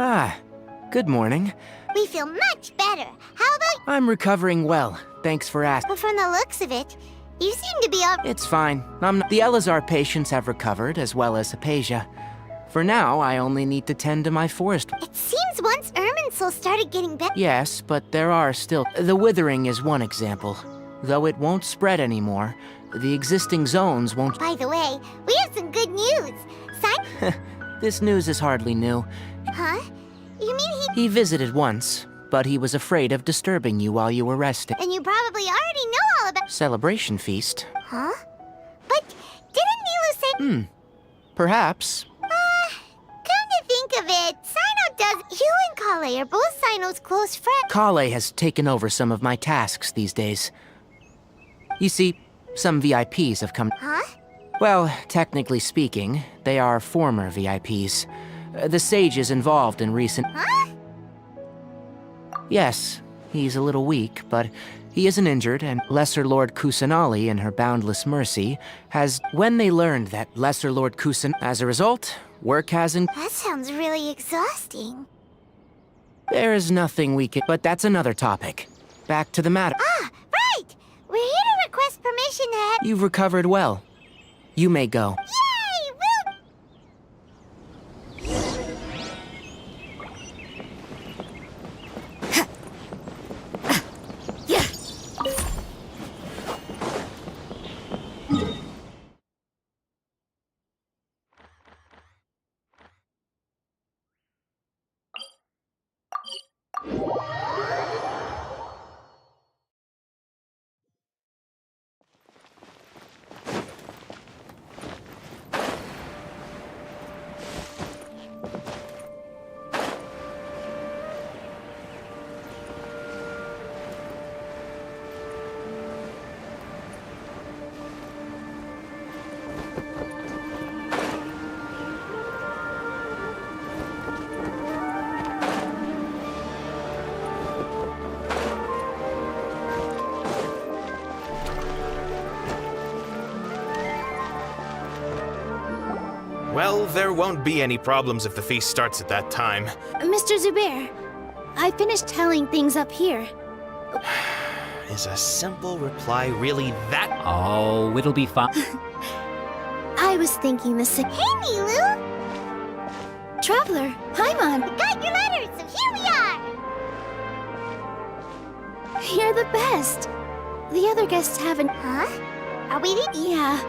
Ah, good morning. We feel much better. How about... I'm recovering well. Thanks for asking. But from the looks of it, you seem to be all... It's fine. The Elazar patients have recovered, as well as Hypatia. For now, I only need to tend to my forest. It seems once Irminsul started getting better... Yes, but there are still... The withering is one example. Though it won't spread anymore, the existing zones won't... By the way, we have some good news. This news is hardly new. Huh? You mean He visited once, but he was afraid of disturbing you while you were resting. Then you probably already know all about... Celebration feast. Huh? But didn't Nilu say... Perhaps. Come to think of it, Sino does... You and Kale are both Sino's close friends. Kale has taken over some of my tasks these days. You see, some VIPs have come... Huh? Well, technically speaking, they are former VIPs. The sage is involved in recent... Huh? Yes, he's a little weak, but he isn't injured, and Lesser Lord Kusanali, in her boundless mercy, has... When they learned that Lesser Lord Kusan... As a result, work hasn't... That sounds really exhausting. There is nothing we can... But that's another topic. Back to the matter. Ah, right! We're here to request permission to... You've recovered well. You may go. Yay! Woo! Well, there won't be any problems if the feast starts at that time. Mr. Zubair, I finished tallying things up here. Is a simple reply really that? Oh, it'll be fine. I was thinking the same. Hey, Nilu! Traveler, Paimon, We got your letters, so here we are! you're the best. The other guests haven't... Huh? Are we the... Yeah,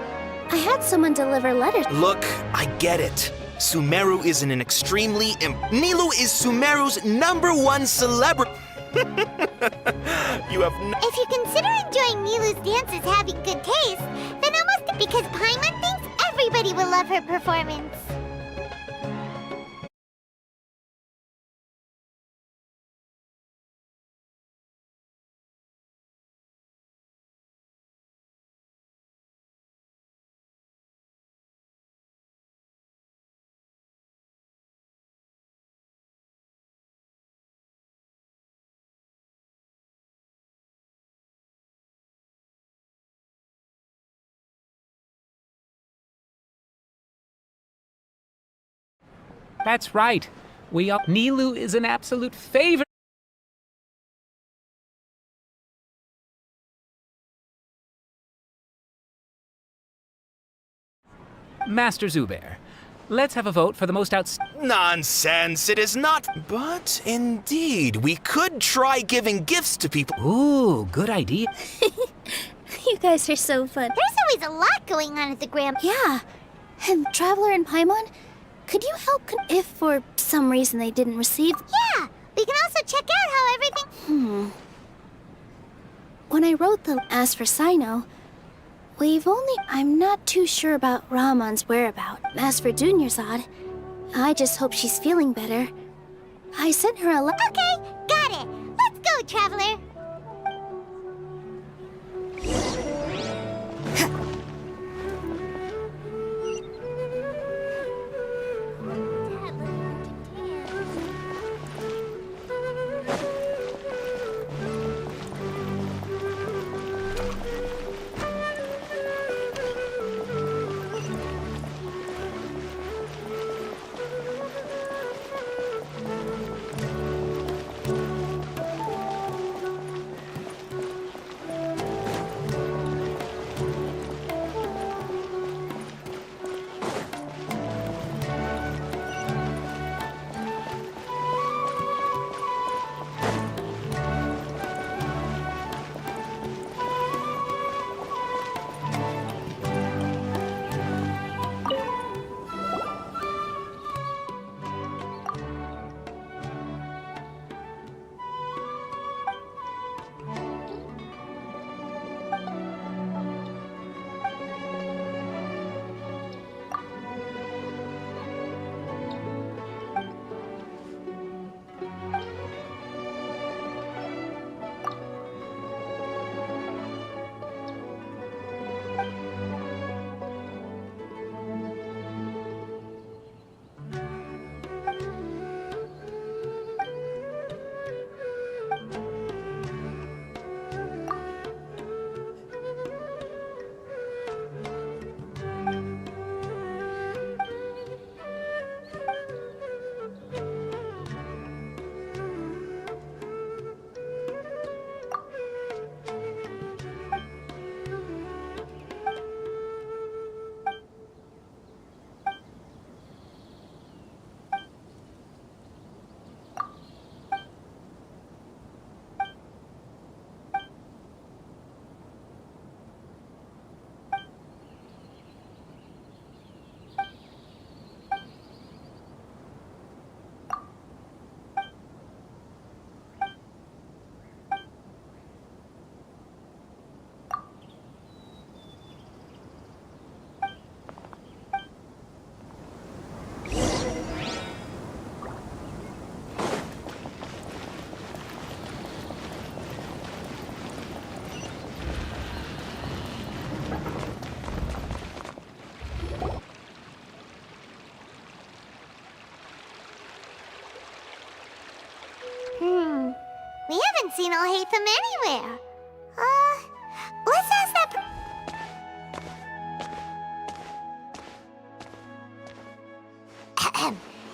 I had someone deliver letters. Look, I get it. Sumeru is an extremely Nilu is Sumeru's #1 celebrity. You have no... If you consider enjoying Nilu's dances having good taste, then almost because Paimon thinks everybody will love her performance. That's right. Nilu is an absolute favorite. Master Zubair, let's have a vote for the most Nonsense, it is not. But indeed, we could try giving gifts to people. Ooh, good idea. You guys are so fun. There's always a lot going on at the Grand... Yeah, and Traveler and Paimon, could you help if for some reason they didn't receive... Yeah, we can also check out how everything... When I wrote the as for Sino, I'm not too sure about Ramon's whereabouts. As for Dunyarzad, I just hope she's feeling better. I sent her a Okay, got it. Let's go, Traveler. We haven't seen Al-Haytham anywhere. Let's ask that...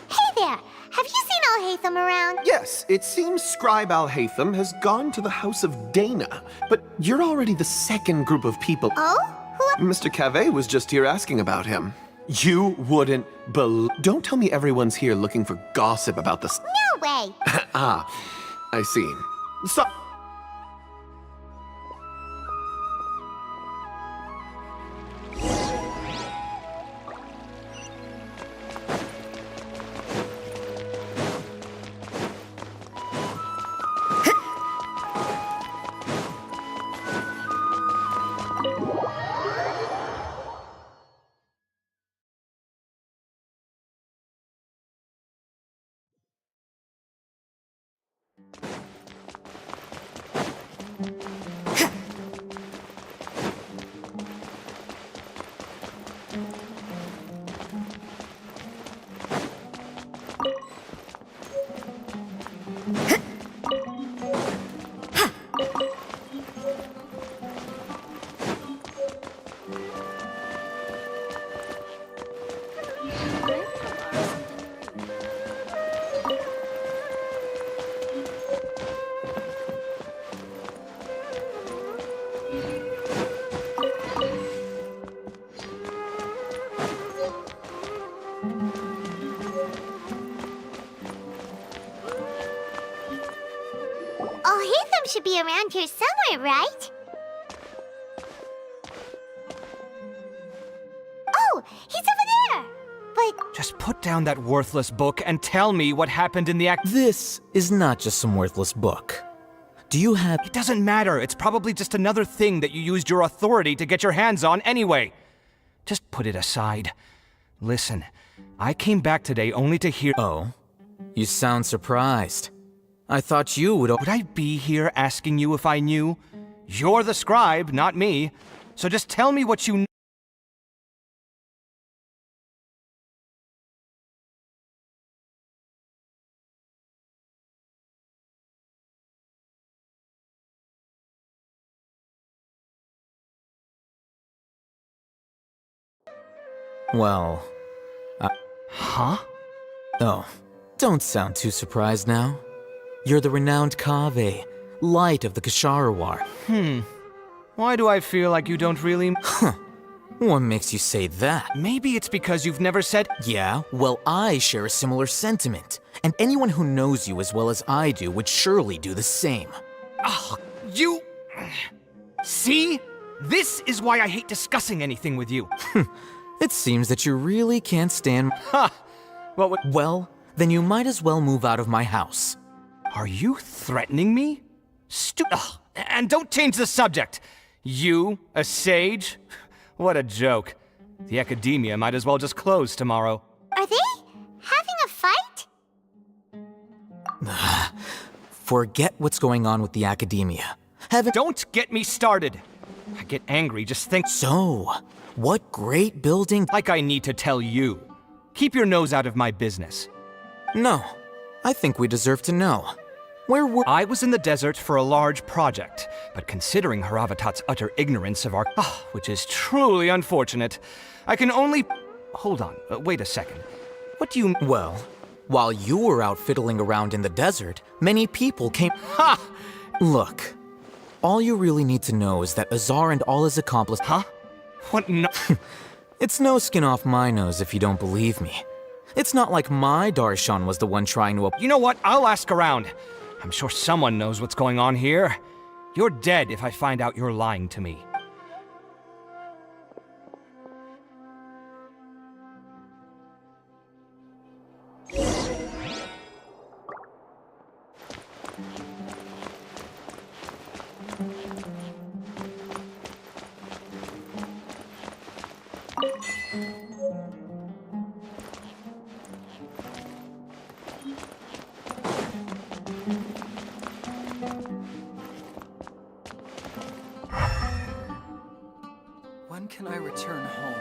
Hey there! Have you seen Al-Haytham around? Yes, it seems Scribe Al-Haytham has gone to the House of Dana. But you're already the second group of people. Oh? Who... Mr. Cavey was just here asking about him. You wouldn't Don't tell me everyone's here looking for gossip about this. No way! Ah, I see. Stop. Hatham should be around here somewhere, right? Oh, he's over there! But... Just put down that worthless book and tell me what happened in the act. This is not just some worthless book. Do you have... It doesn't matter. It's probably just another thing that you used your authority to get your hands on anyway. Just put it aside. Listen, I came back today only to hear... Oh, you sound surprised. I thought you would... Would I be here asking you if I knew? You're the scribe, not me. So just tell me what you... Well... Huh? Oh, don't sound too surprised now. You're the renowned Kaveh, light of the Ksharawar. Why do I feel like you don't really... Huh. What makes you say that? Maybe it's because you've never said... Yeah, well, I share a similar sentiment. And anyone who knows you as well as I do would surely do the same. Oh, you... See? This is why I hate discussing anything with you. It seems that you really can't stand... Ha! Well, then you might as well move out of my house. Are you threatening me? And don't change the subject! You, a sage? What a joke. The academia might as well just close tomorrow. Are they having a fight? Forget what's going on with the academia. Don't get me started! I get angry just think... So, what great building... Like I need to tell you. Keep your nose out of my business. No, I think we deserve to know. Where were... I was in the desert for a large project, but considering Haravatat's utter ignorance of our... which is truly unfortunate, I can only... Hold on, wait a second. What do you... Well, while you were out fiddling around in the desert, many people came... Ha! Look, all you really need to know is that Azar and all his accomplices... Huh? What no... It's no skin off my nose if you don't believe me. It's not like my Darshan was the one trying to... You know what? I'll ask around. I'm sure someone knows what's going on here. You're dead if I find out you're lying to me. When can I return home?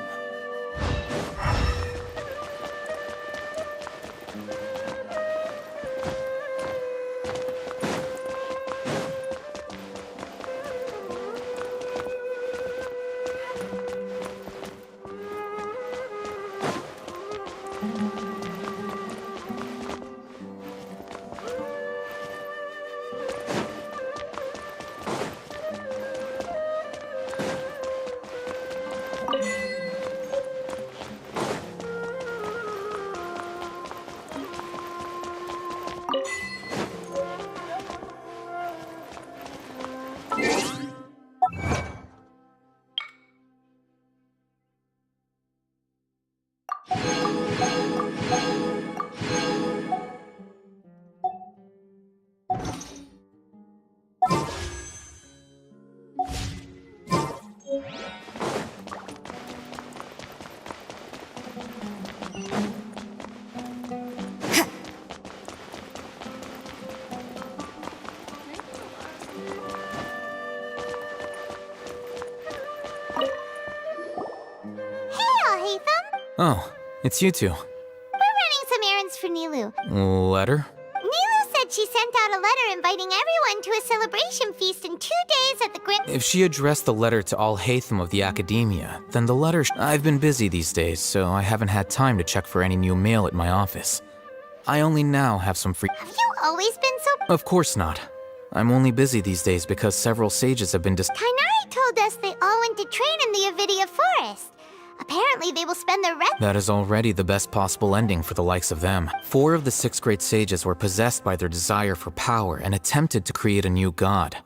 It's you two. We're running some errands for Nilu. Letter? Nilu said she sent out a letter inviting everyone to a celebration feast in 2 days at the Grand... If she addressed the letter to all Haytham of the Academia, then the letter I've been busy these days, so I haven't had time to check for any new mail at my office. I only now have some free... Have you always been so... Of course not. I'm only busy these days because several sages have been Kainari told us they all went to train in the Avidia Forest. Apparently they will spend their rest... That is already the best possible ending for the likes of them. 4 of the 6th grade sages were possessed by their desire for power and attempted to create a new god.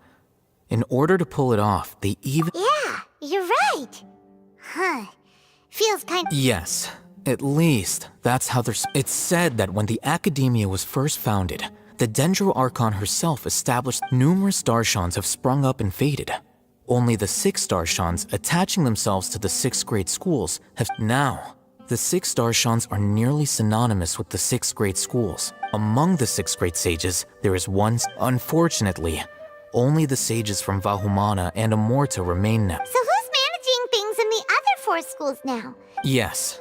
In order to pull it off, they even... Yeah, you're right. Huh. Feels kind... Yes, at least that's how they're... It's said that when the Academia was first founded, the Dendro Archon herself established numerous Darshans have sprung up and faded. Only the 6 Darshans attaching themselves to the 6th grade schools have... Now, the 6 Darshans are nearly synonymous with the 6th grade schools. Among the 6th grade sages, there is one... Unfortunately, only the sages from Vahumana and Amorta remain now. So who's managing things in the other 4 schools now? Yes.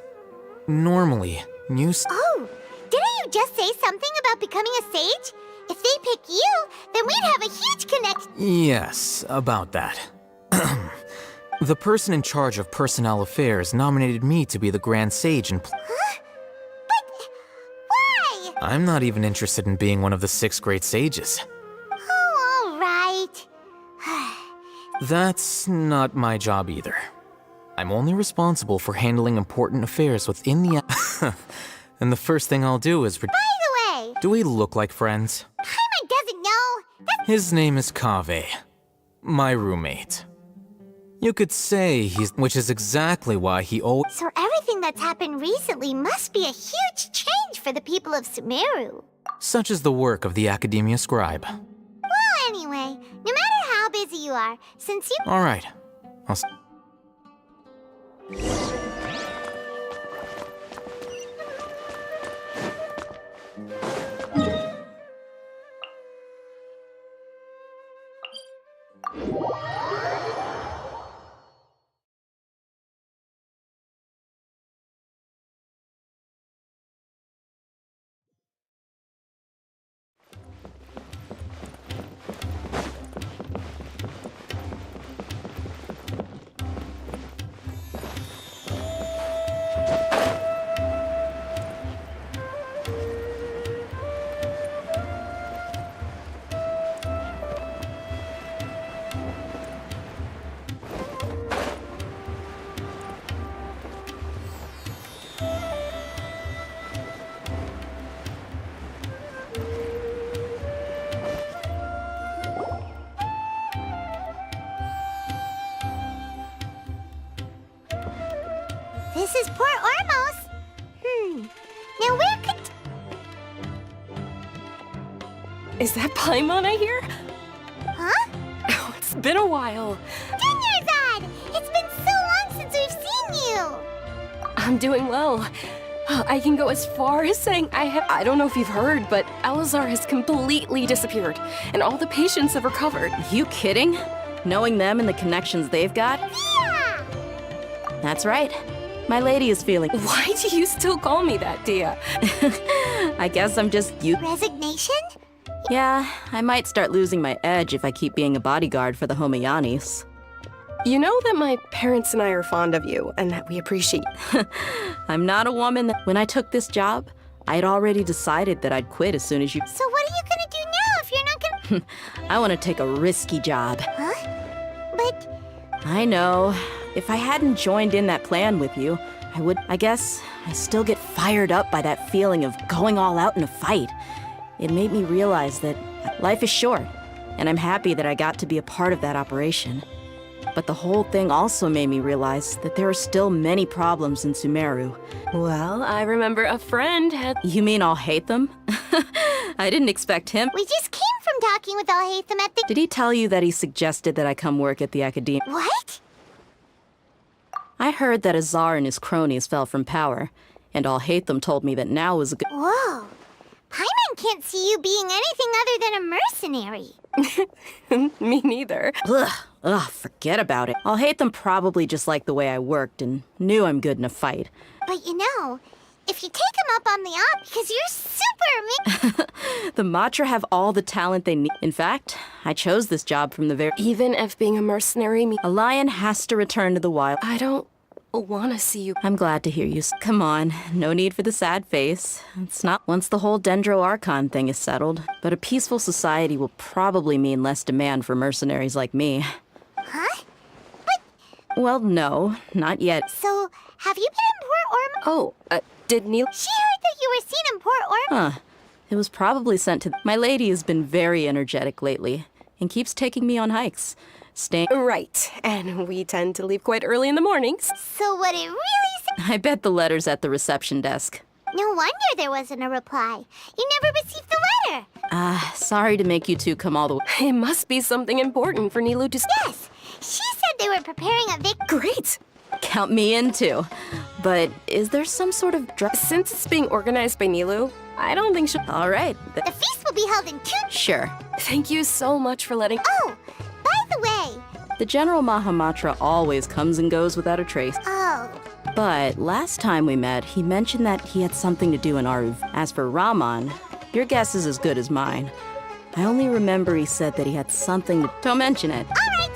Normally, new... Oh, didn't you just say something about becoming a sage? If they pick you, then we'd have a huge connection. Yes, about that. The person in charge of personnel affairs nominated me to be the Grand Sage and... Huh? But... why? I'm not even interested in being one of the 6th grade sages. Oh, all right. That's not my job either. I'm only responsible for handling important affairs within the... And the first thing I'll do is... By the way... Do we look like friends? Paimon doesn't know. His name is Kaveh, my roommate. You could say he's... Which is exactly why he always... So everything that's happened recently must be a huge change for the people of Sumeru. Such is the work of the Academia Scribe. Well, anyway, no matter how busy you are, since you... All right. This is Port Ormos. Now where could... Is that Paimon I hear? Huh? Oh, it's been a while. Dinyarzad! It's been so long since we've seen you! I'm doing well. I can go as far as saying I don't know if you've heard, but Alazar has completely disappeared, and all the patients have recovered. You kidding? Knowing them and the connections they've got? Yeah! That's right. My lady is feeling... Why do you still call me that, Dia? I guess I'm just Resignation? Yeah, I might start losing my edge if I keep being a bodyguard for the Homayanis. You know that my parents and I are fond of you, and that we appreciate... I'm not a woman that... When I took this job, I'd already decided that I'd quit as soon as you... So what are you gonna do now if you're not gonna... I want to take a risky job. Huh? But... I know. If I hadn't joined in that plan with you, I guess I still get fired up by that feeling of going all out in a fight. It made me realize that life is short, and I'm happy that I got to be a part of that operation. But the whole thing also made me realize that there are still many problems in Sumeru. Well, I remember a friend had... You mean I'll hate them? I didn't expect him. We just came from talking with Alhaitham at the... Did he tell you that he suggested that I come work at the Academia? What? I heard that Azar and his cronies fell from power, and Alhaitham told me that now was a good... Whoa! Paimon can't see you being anything other than a mercenary. Me neither. Ugh, forget about it. Alhaitham probably just liked the way I worked and knew I'm good in a fight. But you know, if you take him up on the op, because you're super The Matra have all the talent they need. In fact, I chose this job from the very... Even if being a mercenary means... A lion has to return to the wild. I don't want to see you... I'm glad to hear you. Come on, no need for the sad face. It's not once the whole Dendro Archon thing is settled. But a peaceful society will probably mean less demand for mercenaries like me. Huh? Well, no, not yet. So, have you been in Port Orm? Oh, did Neil... She heard that you were seen in Port Orm. Huh. It was probably sent to... My lady has been very energetic lately and keeps taking me on hikes. Right, and we tend to leave quite early in the mornings. So what it really... I bet the letter's at the reception desk. No wonder there wasn't a reply. You never received the letter. Sorry to make you two come all the way. It must be something important for Nilou to... Yes, she said they were preparing a Great! Count me in too. But is there some sort of... Since it's being organized by Nilou, I don't think she'll... All right. The feast will be held in 2... Sure. Thank you so much for letting... Oh, by the way... The General Mahamatra always comes and goes without a trace. Oh. But last time we met, he mentioned that he had something to do in Aruv. As for Raman, your guess is as good as mine. I only remember he said that he had something to... Don't mention it. All right,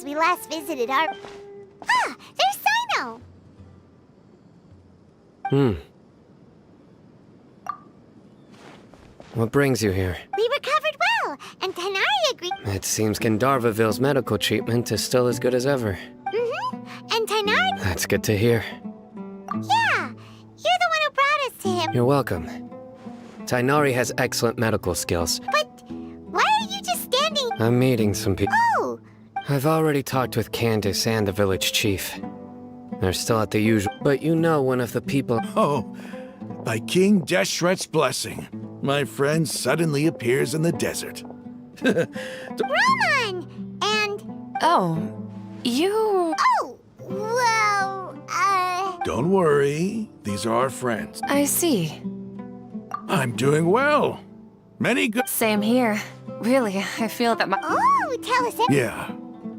we last visited our... Ah, there's Sino! What brings you here? We recovered well, and Tanari agreed... It seems Gandharvaville's medical treatment is still as good as ever. And Tanari... That's good to hear. Yeah, you're the one who brought us to him. You're welcome. Tainari has excellent medical skills. But why are you just standing... I'm meeting some people. Oh! I've already talked with Candace and the village chief. They're still at the usual... But you know one of the people... Oh, by King Deshret's blessing, my friend suddenly appears in the desert. Roman! And... Oh, you... Oh, well, Don't worry, these are our friends. I see. I'm doing well. Many good... Same here. Really, I feel that my... Oh, tell us everything. Yeah,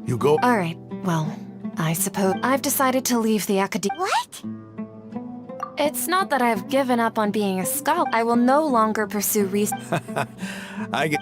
you go... All right, well, I suppose I've decided to leave the academy... What? It's not that I've given up on being a scholar. I will no longer pursue research. I get...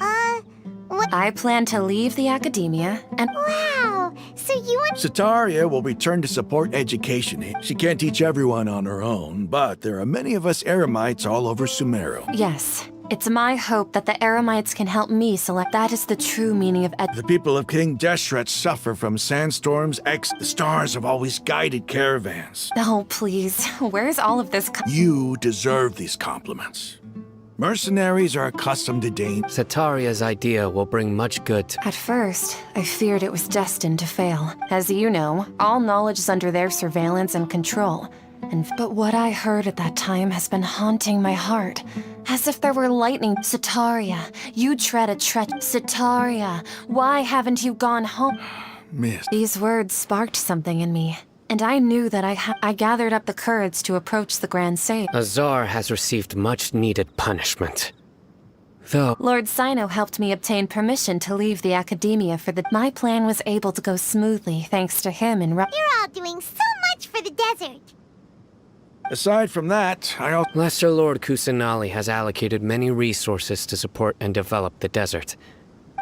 What? I plan to leave the academia and... Wow, so you want... Sataria will return to support education. She can't teach everyone on her own, but there are many of us Eremites all over Sumeru. Yes, it's my hope that the Eremites can help me select. That is the true meaning of The people of King Deshret suffer from sandstorms. The stars have always guided caravans. Oh, please. Where's all of this You deserve these compliments. Mercenaries are accustomed to danger. Sataria's idea will bring much good to... At first, I feared it was destined to fail. As you know, all knowledge is under their surveillance and control. But what I heard at that time has been haunting my heart. As if there were lightning. Sataria, you tread a Sataria, why haven't you gone home? Miss. These words sparked something in me. And I knew that I gathered up the courage to approach the Grand Sage. Azar has received much-needed punishment. Though... Lord Sino helped me obtain permission to leave the academia for the... My plan was able to go smoothly thanks to him and... You're all doing so much for the desert. Aside from that, Lesser Lord Kusanali has allocated many resources to support and develop the desert.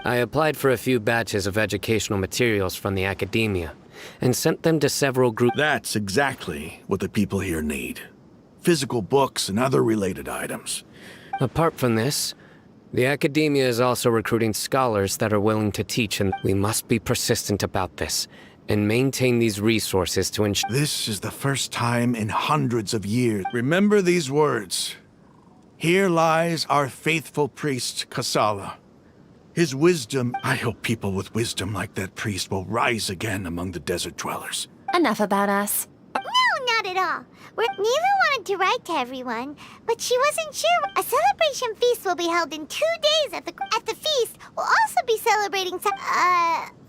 I applied for a few batches of educational materials from the academia, and sent them to several groups. That's exactly what the people here need. physical books and other related items. Apart from this, the academia is also recruiting scholars that are willing to teach, and we must be persistent about this and maintain these resources to ensure. This is the first time in hundreds of years. Remember these words. Here lies our faithful priest, Kasala. His wisdom, I hope people with wisdom like that priest will rise again among the desert dwellers. Enough about us. No, not at all. Neela wanted to write to everyone, but she wasn't sure. A celebration feast will be held in 2 days. At the feast, we'll also be celebrating some.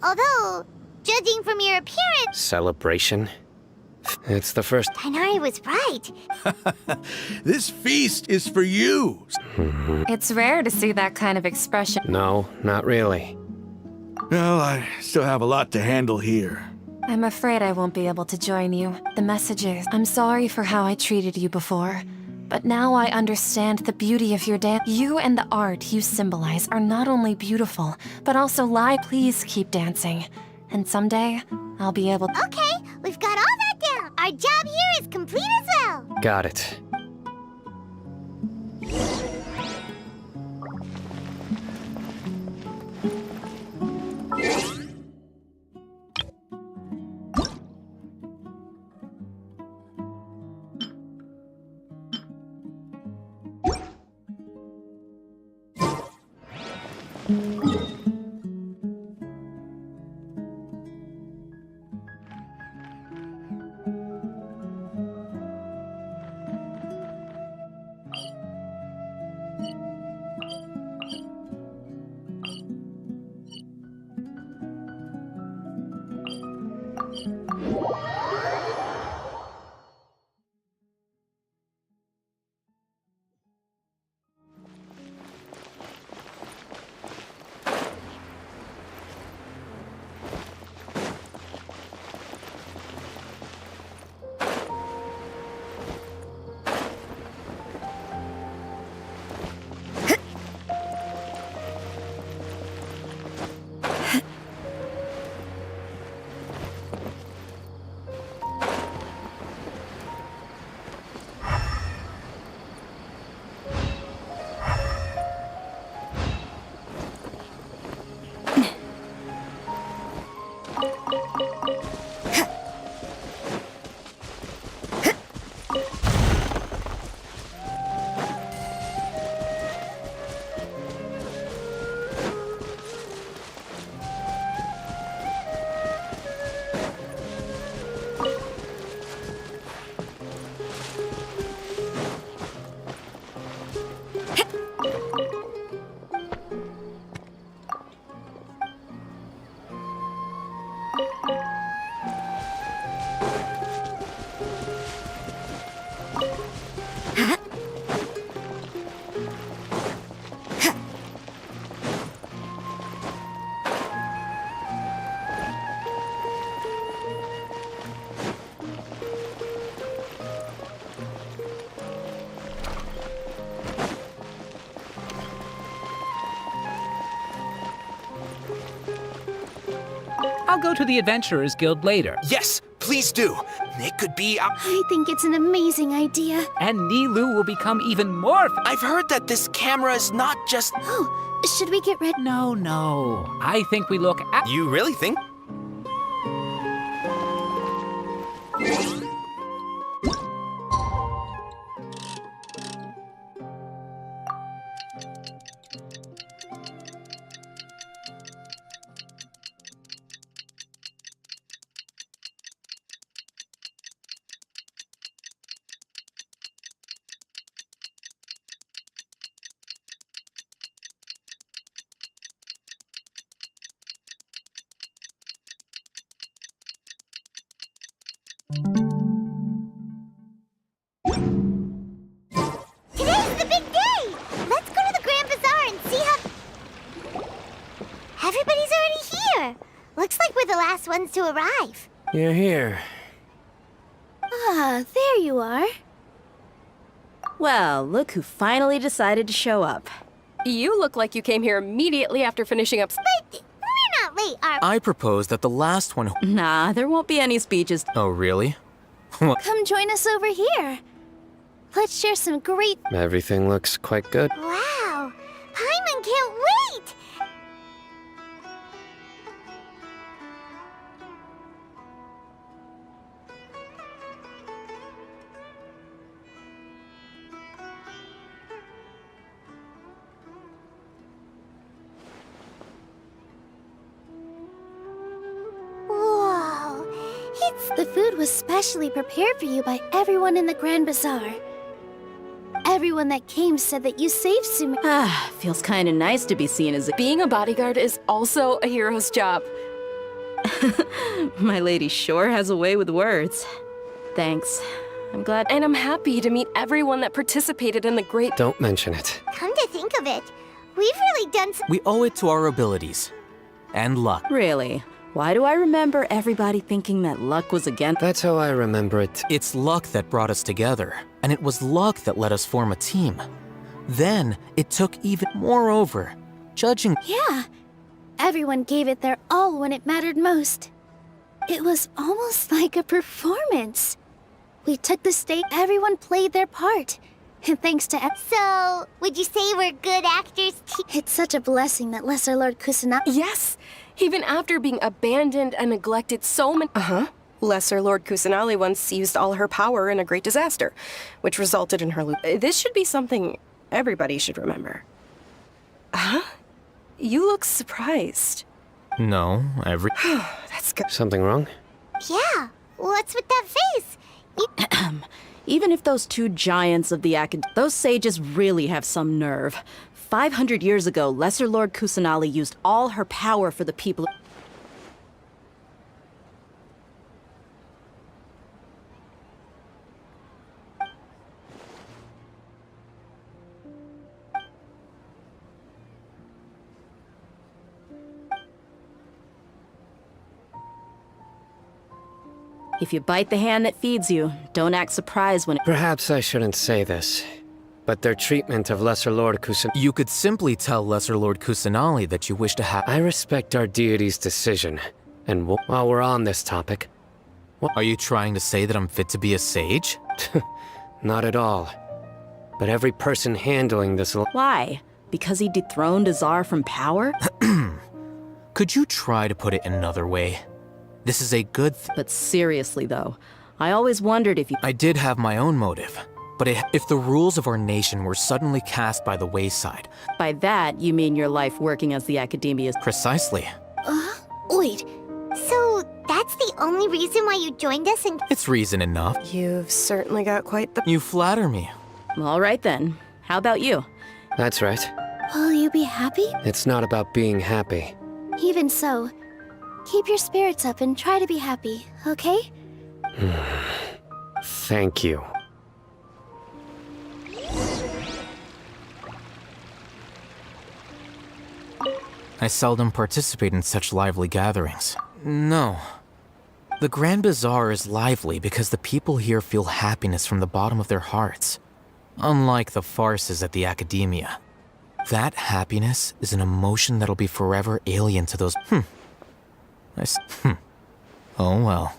Although, judging from your appearance, Celebration? It's the first. Tighnari was right. This feast is for you. It's rare to see that kind of expression. No, not really. Well, I still have a lot to handle here. I'm afraid I won't be able to join you. The messages. I'm sorry for how I treated you before. But now I understand the beauty of your dance. You and the art you symbolize are not only beautiful, but also lie. Please keep dancing. And someday, I'll be able to. Okay, we've got all that down. Our job here is complete as well. Got it. I'll go to the Adventurers Guild later. Yes, please do. It could be. I think it's an amazing idea. And Nilou will become even more. I've heard that this camera is not just. Oh, should we get ready? No. I think we look at. You really think? Today's the big day! Let's go to the Grand Bazaar and see how... Everybody's already here! Looks like we're the last ones to arrive. You're here. Ah, there you are. Well, look who finally decided to show up. You look like you came here immediately after finishing up. But we're not late, are we? I propose that the last one. Nah, there won't be any speeches. Oh, really? Come join us over here. Let's share some great... Everything looks quite good. Wow! Paimon can't wait! Whoa! The food was specially prepared for you by everyone in the Grand Bazaar. Everyone that came said that you saved Sumeru. Ah, feels kind of nice to be seen as Being a bodyguard is also a hero's job. My lady sure has a way with words. Thanks. I'm glad. And I'm happy to meet everyone that participated in the great... Don't mention it. Come to think of it, we've really done some... We owe it to our abilities. And luck. Really? Why do I remember everybody thinking that luck was against... That's how I remember it. It's luck that brought us together, and it was luck that let us form a team. Then, it took even moreover, judging... Yeah. Everyone gave it their all when it mattered most. It was almost like a performance. We took the stage, everyone played their part. And thanks to... So, would you say we're good actors too? It's such a blessing that Lesser Lord Kusanagi... Yes! Even after being abandoned and neglected so many... Lesser Lord Kusanagi once used all her power in a great disaster, which resulted in her... This should be something everybody should remember. Huh? You look surprised. No, That's good. Something wrong? Yeah, what's with that face? Even if those two giants of the those sages really have some nerve. 500 years ago, Lesser Lord Kusanagi used all her power for the people. If you bite the hand that feeds you, don't act surprised when... Perhaps I shouldn't say this, but their treatment of Lesser Lord Kusanagi... You could simply tell Lesser Lord Kusanagi that you wish to have... I respect our deity's decision, and while we're on this topic... Are you trying to say that I'm fit to be a sage? Not at all. But every person handling this... Why? Because he dethroned Azar from power? Could you try to put it another way? This is a good But seriously though, I always wondered if you... I did have my own motive, but if the rules of our nation were suddenly cast by the wayside... By that, you mean your life working as the Academia's... Precisely. Wait. So, that's the only reason why you joined us and... It's reason enough. You've certainly got quite the... You flatter me. All right then. How about you? That's right. Will you be happy? It's not about being happy. Even so, keep your spirits up and try to be happy, okay? Thank you. I seldom participate in such lively gatherings. No. The Grand Bazaar is lively because the people here feel happiness from the bottom of their hearts. Unlike the farces at the Academia. That happiness is an emotion that'll be forever alien to those... Oh well.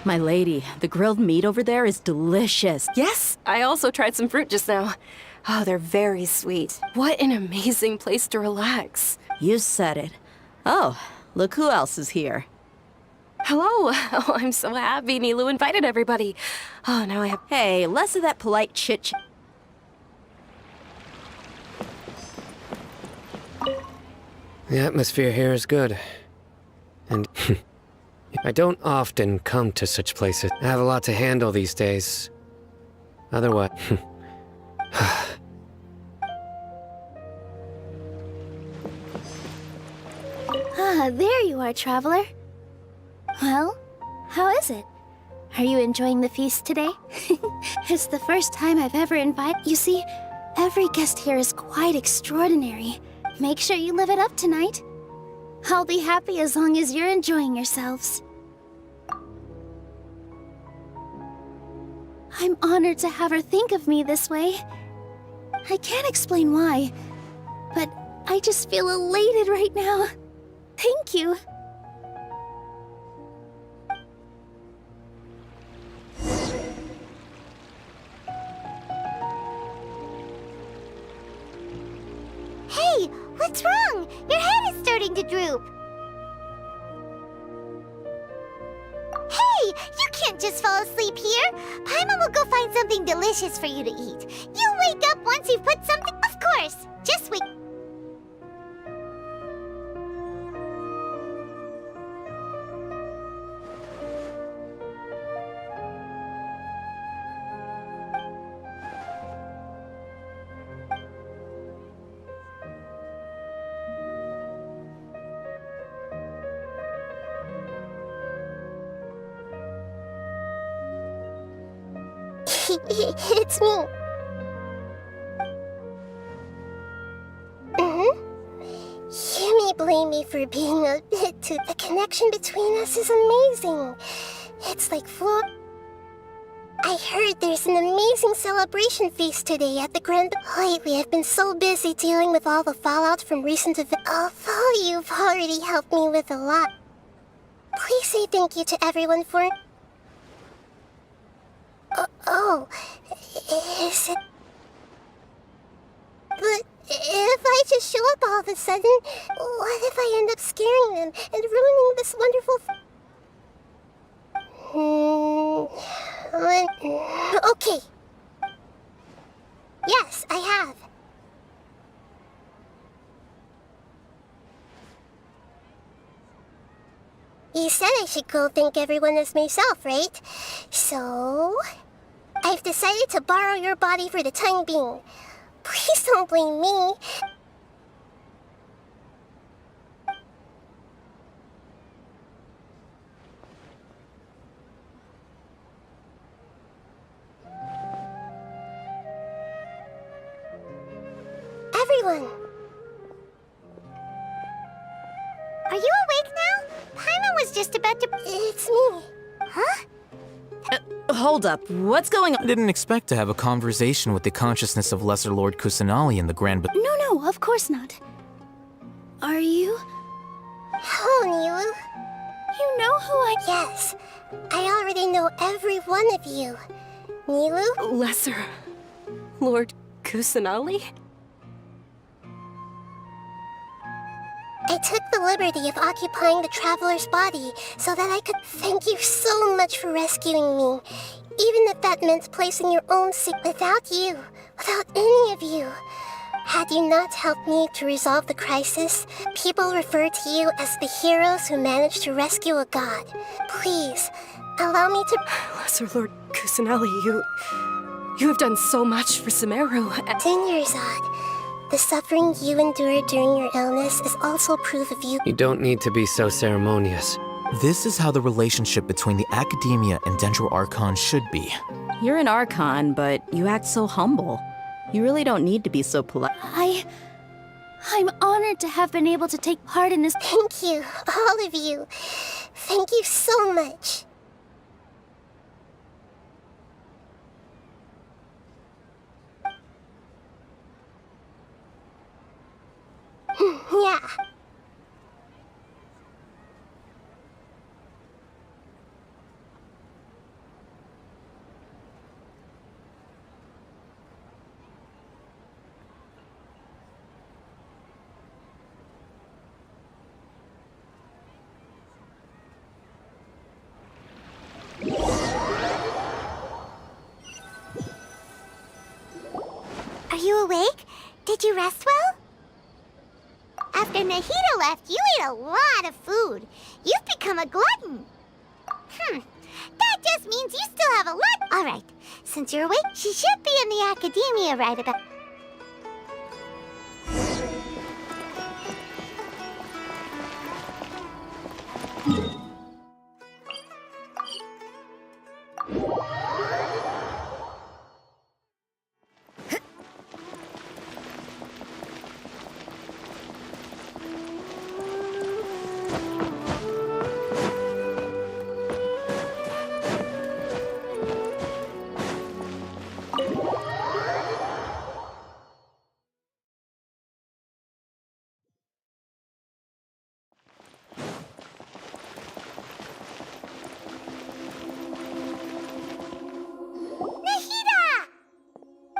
My lady, the grilled meat over there is delicious. Yes, I also tried some fruit just now. Oh, they're very sweet. What an amazing place to relax. You said it. Oh, look who else is here. Hello. Oh, I'm so happy Nilou invited everybody. Oh, now I have... Hey, less of that polite chit-chat. The atmosphere here is good. And I don't often come to such places. I have a lot to handle these days. Otherwise... There you are, traveler. Well, how is it? Are you enjoying the feast today? It's the first time I've ever invited... You see, every guest here is quite extraordinary. Make sure you live it up tonight. I'll be happy as long as you're enjoying yourselves. I'm honored to have her think of me this way. I can't explain why, but I just feel elated right now. Thank you. What's wrong? Your head is starting to droop. Hey, you can't just fall asleep here. Paimon will go find something delicious for you to eat. You'll wake up once you've put something... Of course, just wait. It's me. You may blame me for being a bit too... The connection between us is amazing. It's like floor... I heard there's an amazing celebration feast today at the Grand... Lately, I've been so busy dealing with all the fallout from recent events. Although you've already helped me with a lot. Please say thank you to everyone for... Oh, is it... But if I just show up all of a sudden, what if I end up scaring them and ruining this wonderful... Okay. Yes, I have. You said I should go thank everyone as myself, right? So... I've decided to borrow your body for the time being. Please don't blame me. Everyone! Are you awake now? Paimon was just about to... It's me. Huh? Hold up, what's going on? I didn't expect to have a conversation with the consciousness of Lesser Lord Kusanali in the Grand... No, of course not. Are you? Hello, Nilu. You know who I... Yes, I already know every one of you. Nilu? Lesser Lord Kusanali? I took the liberty of occupying the traveler's body so that I could thank you so much for rescuing me. Even if that meant placing your own without you, without any of you. Had you not helped me to resolve the crisis, people refer to you as the heroes who managed to rescue a god. Please, allow me to... Lesser Lord Kusanali, you have done so much for Sumeru. Dinyarzad. The suffering you endured during your illness is also proof of you. You don't need to be so ceremonious. This is how the relationship between the Academia and Dendro Archon should be. You're an Archon, but you act so humble. You really don't need to be so polite. I'm honored to have been able to take part in this... Thank you, all of you. Thank you so much. Yeah. Are you awake? Did you rest well? After Nahida left, you ate a lot of food. You've become a glutton. That just means you still have a lot. All right, since you're awake, she should be in the Academia right about...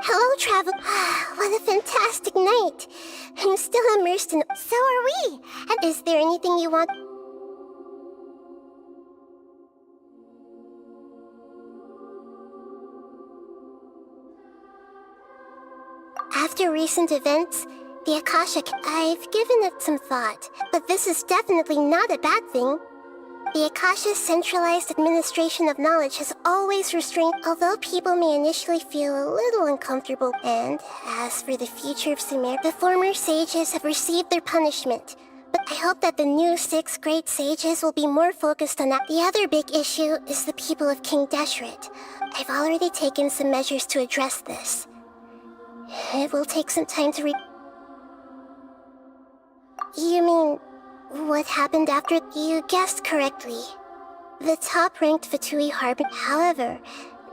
Hello, Travel. What a fantastic night. I'm still immersed in... So are we. And is there anything you want? After recent events, the Akashic, I've given it some thought, but this is definitely not a bad thing. The Akasha's centralized administration of knowledge has always restrained, although people may initially feel a little uncomfortable. And as for the future of Sumer, the former sages have received their punishment. But I hope that the new 6 great sages will be more focused on that. The other big issue is the people of King Deshret. I've already taken some measures to address this. It will take some time to You mean, what happened after? You guessed correctly. The top-ranked Fatui Harbin. However,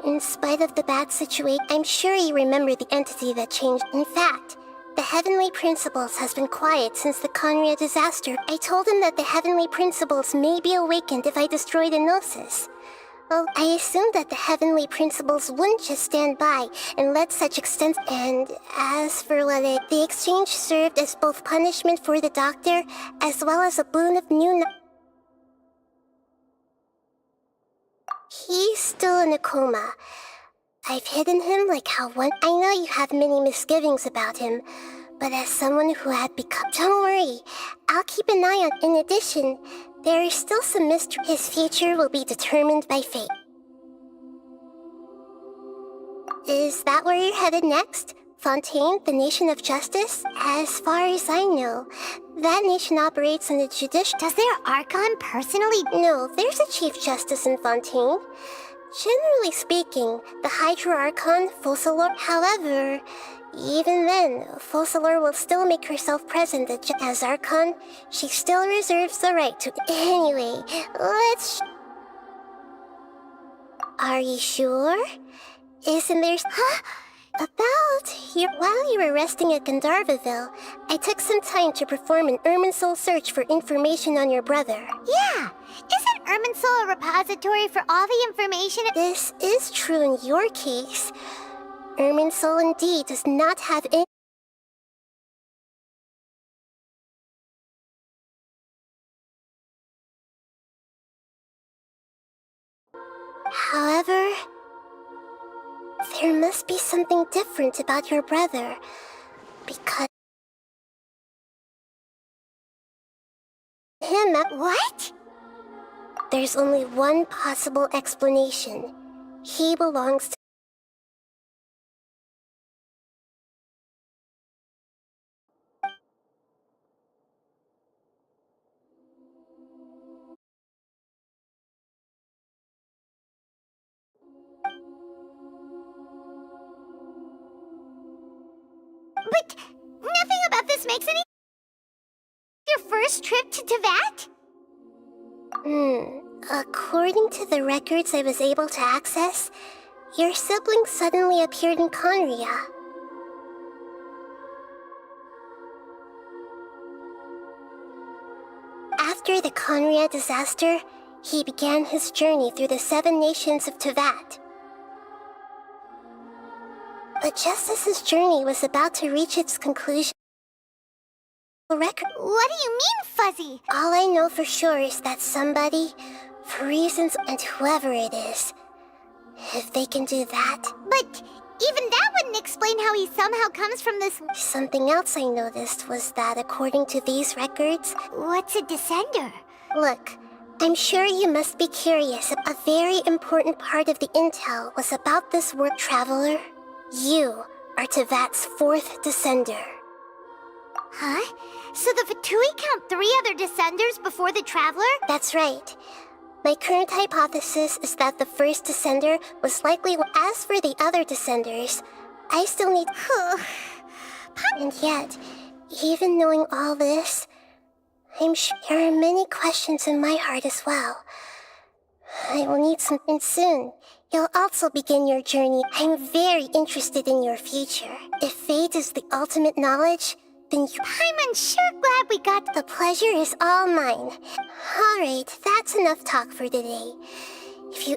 in spite of the bad situation, I'm sure you remember the entity that changed. In fact, the Heavenly Principles has been quiet since the Conria disaster. I told him that the Heavenly Principles may be awakened if I destroy the Gnosis. Well, I assumed that the Heavenly Principles wouldn't just stand by and let such extent. And as for the exchange served as both punishment for the doctor, as well as a boon of new He's still in a coma. I've hidden him like how one... I know you have many misgivings about him, but as someone who had become... Don't worry, I'll keep an eye on... In addition, there is still some mystery. His future will be determined by fate. Is that where you're headed next? Fontaine, the nation of justice? As far as I know, that nation operates in the judicial... Does their Archon personally... No, there's a Chief Justice in Fontaine. Generally speaking, the Hydra Archon, Focalor... However, even then, Focalor will still make herself present as Archon. She still reserves the right to... Anyway, let's... Are you sure? Isn't there... Huh? While you were resting at Gandharvaville, I took some time to perform an Irminsul search for information on your brother. Yeah! Isn't Irminsul a repository for all the information? This is true in your case. Irminsul indeed does not have any... However, there must be something different about your brother, because... What? There's only one possible explanation. He belongs to... But nothing about this makes any... Your first trip to Teyvat? According to the records I was able to access, your sibling suddenly appeared in Conria. After the Conria disaster, he began his journey through the 7 nations of Teyvat. But just as his journey was about to reach its conclusion... What do you mean, Fuzzy? All I know for sure is that somebody, for reasons, and whoever it is, if they can do that... But even that wouldn't explain how he somehow comes from this... Something else I noticed was that according to these records... What's a descender? Look, I'm sure you must be curious. A very important part of the intel was about this world traveler. You are Teyvat's 4th descender. Huh? So the Fatui count 3 other descenders before the Traveler? That's right. My current hypothesis is that the first descender was likely... As for the other descenders, I still need... And yet, even knowing all this, I'm sure there are many questions in my heart as well. I will need some... And soon, you'll also begin your journey. I'm very interested in your future. If fate is the ultimate knowledge... Then I'm sure glad we got... The pleasure is all mine. Alright, that's enough talk for today. If you...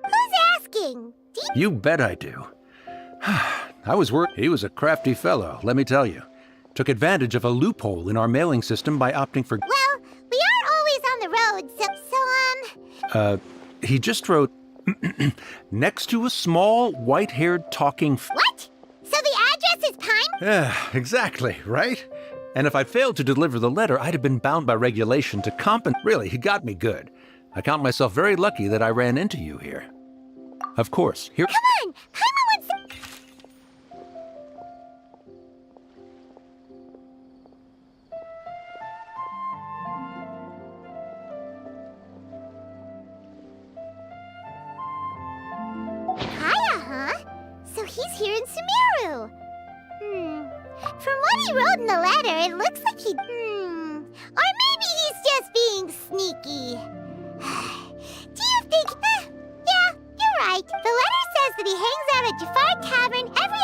Who's asking? You bet I do. I was worried. He was a crafty fellow, let me tell you. Took advantage of a loophole in our mailing system by opting for... Well, we aren't always on the road, so he just wrote, next to a small, white-haired talking... What? So the address is Pine? Yeah, exactly, right? And if I failed to deliver the letter, I'd have been bound by regulation to compensate. Really, he got me good. I count myself very lucky that I ran into you here. Of course, here... Come on! Paimon wants to... Kaya, huh? So he's here in Sumeru. From what he wrote in the letter, it looks like he... Or maybe he's just being sneaky. Do you think... yeah, you're right. The letter says that he hangs out at Jafar Tavern every...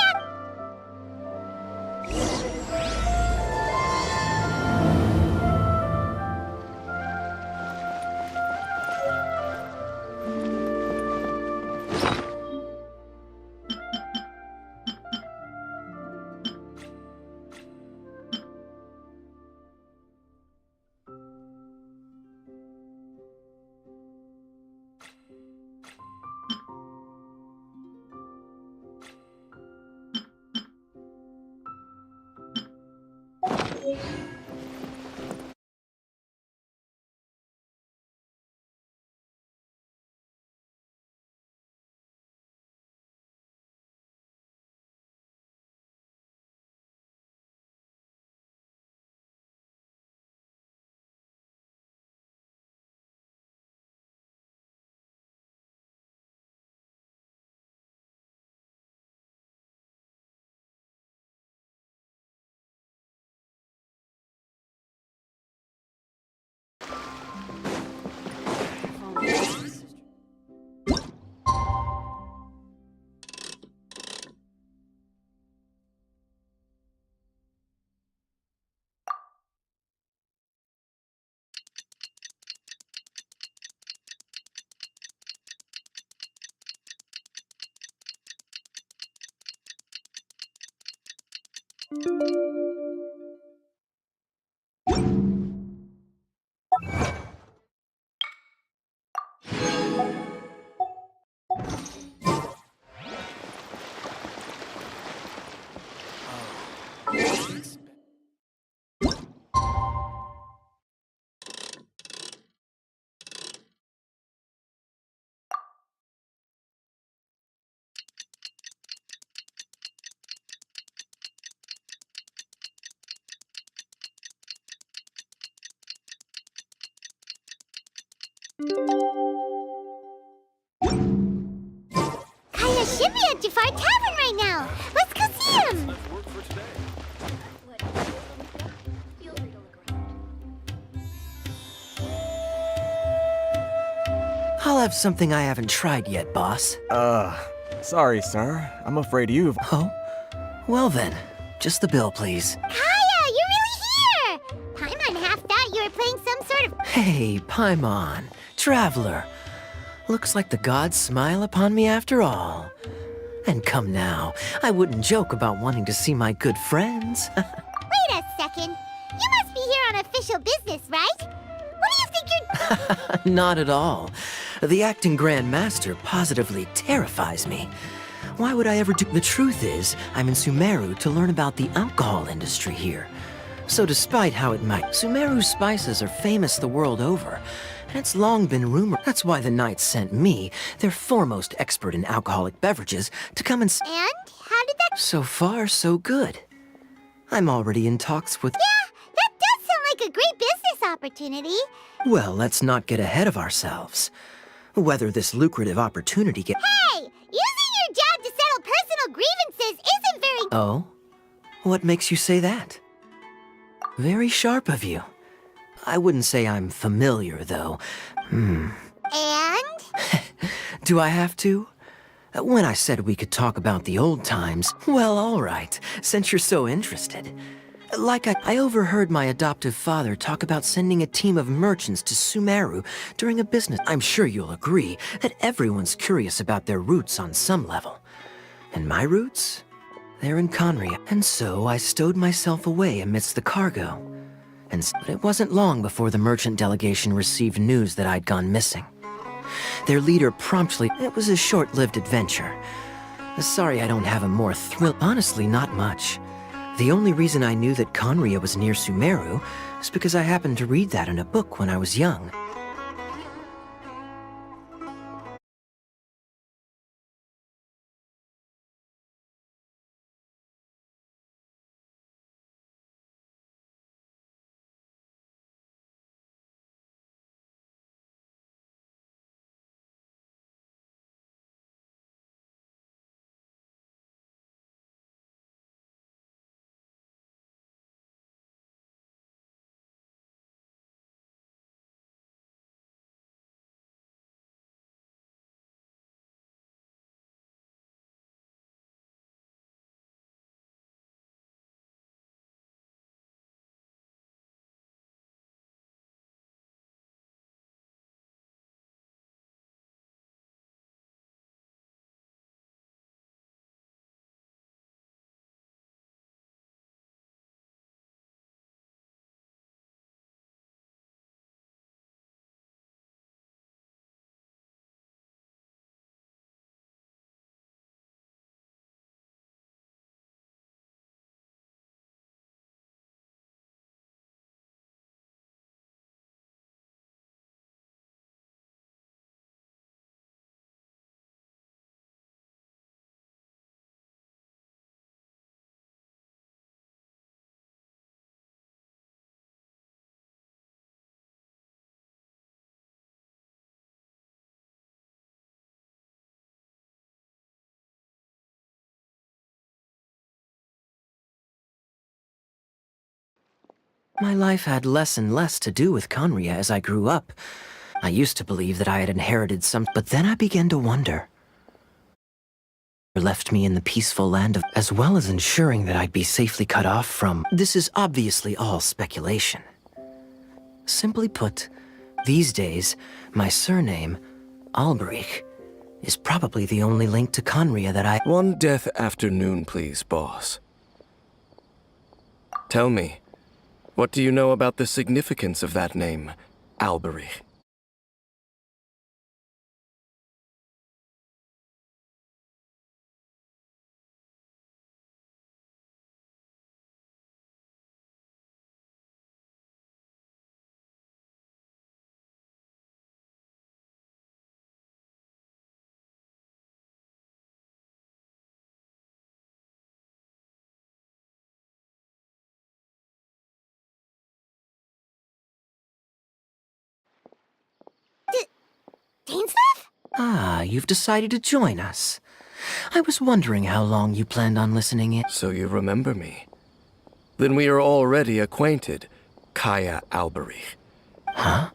Kaya should be at Jafar Tavern right now. Let's go see him. I'll have something I haven't tried yet, boss. Sorry, sir. I'm afraid you've... Oh? Well then, just the bill, please. Kaya, you're really here! Paimon half thought you were playing some sort of... Hey, Paimon, traveler. Looks like the gods smile upon me after all. And come now, I wouldn't joke about wanting to see my good friends. Wait a second. You must be here on official business, right? What do you think you're... Not at all. The acting Grand Master positively terrifies me. Why would I ever do... The truth is, I'm in Sumeru to learn about the alcohol industry here. So despite how it might, Sumeru's spices are famous the world over. And it's long been rumored. That's why the Knights sent me, their foremost expert in alcoholic beverages, to come and... And? How did that... So far, so good. I'm already in talks with... Yeah, that does sound like a great business opportunity. Well, let's not get ahead of ourselves. Whether this lucrative opportunity get... Hey! Using your job to settle personal grievances isn't very... Oh? What makes you say that? Very sharp of you. I wouldn't say I'm familiar, though. And? Do I have to? When I said we could talk about the old times, well, all right, since you're so interested. I overheard my adoptive father talk about sending a team of merchants to Sumeru during a business. I'm sure you'll agree that everyone's curious about their roots on some level. And my roots? They're in Conria. And so I stowed myself away amidst the cargo. But it wasn't long before the merchant delegation received news that I'd gone missing. Their leader promptly... It was a short-lived adventure. Sorry I don't have a more Honestly, not much. The only reason I knew that Conria was near Sumeru is because I happened to read that in a book when I was young. My life had less and less to do with Conria as I grew up. I used to believe that I had inherited some, but then I began to wonder. Left me in the peaceful land of, as well as ensuring that I'd be safely cut off from. This is obviously all speculation. Simply put, these days, my surname, Alberich, is probably the only link to Conria that I— One death afternoon, please, boss. Tell me, what do you know about the significance of that name, Alberich? Ah, you've decided to join us. I was wondering how long you planned on listening in. So you remember me. Then we are already acquainted, Kaya Alberich. Huh?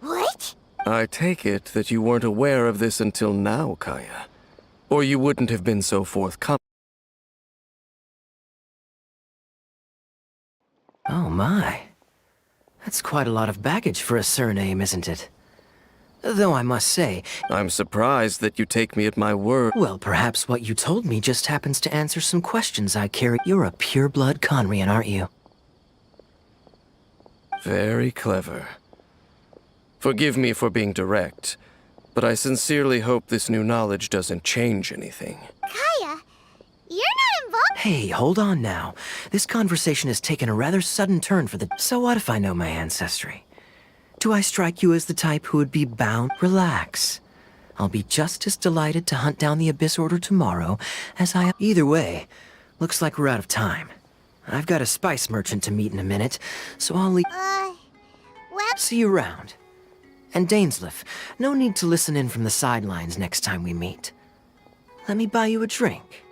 What? I take it that you weren't aware of this until now, Kaya. Or you wouldn't have been so forthcoming. Oh my. That's quite a lot of baggage for a surname, isn't it? Though I must say... I'm surprised that you take me at my word. Well, perhaps what you told me just happens to answer some questions I carry. You're a pure-blood Conrian, aren't you? Very clever. Forgive me for being direct, but I sincerely hope this new knowledge doesn't change anything. Kaya, you're not involved. Hey, hold on now. This conversation has taken a rather sudden turn for the... So what if I know my ancestry? Do I strike you as the type who would be bound? Relax. I'll be just as delighted to hunt down the Abyss Order tomorrow as I... Either way, looks like we're out of time. I've got a spice merchant to meet in a minute, so I'll leave... Well... See you around. And Dainsleif, no need to listen in from the sidelines next time we meet. Let me buy you a drink.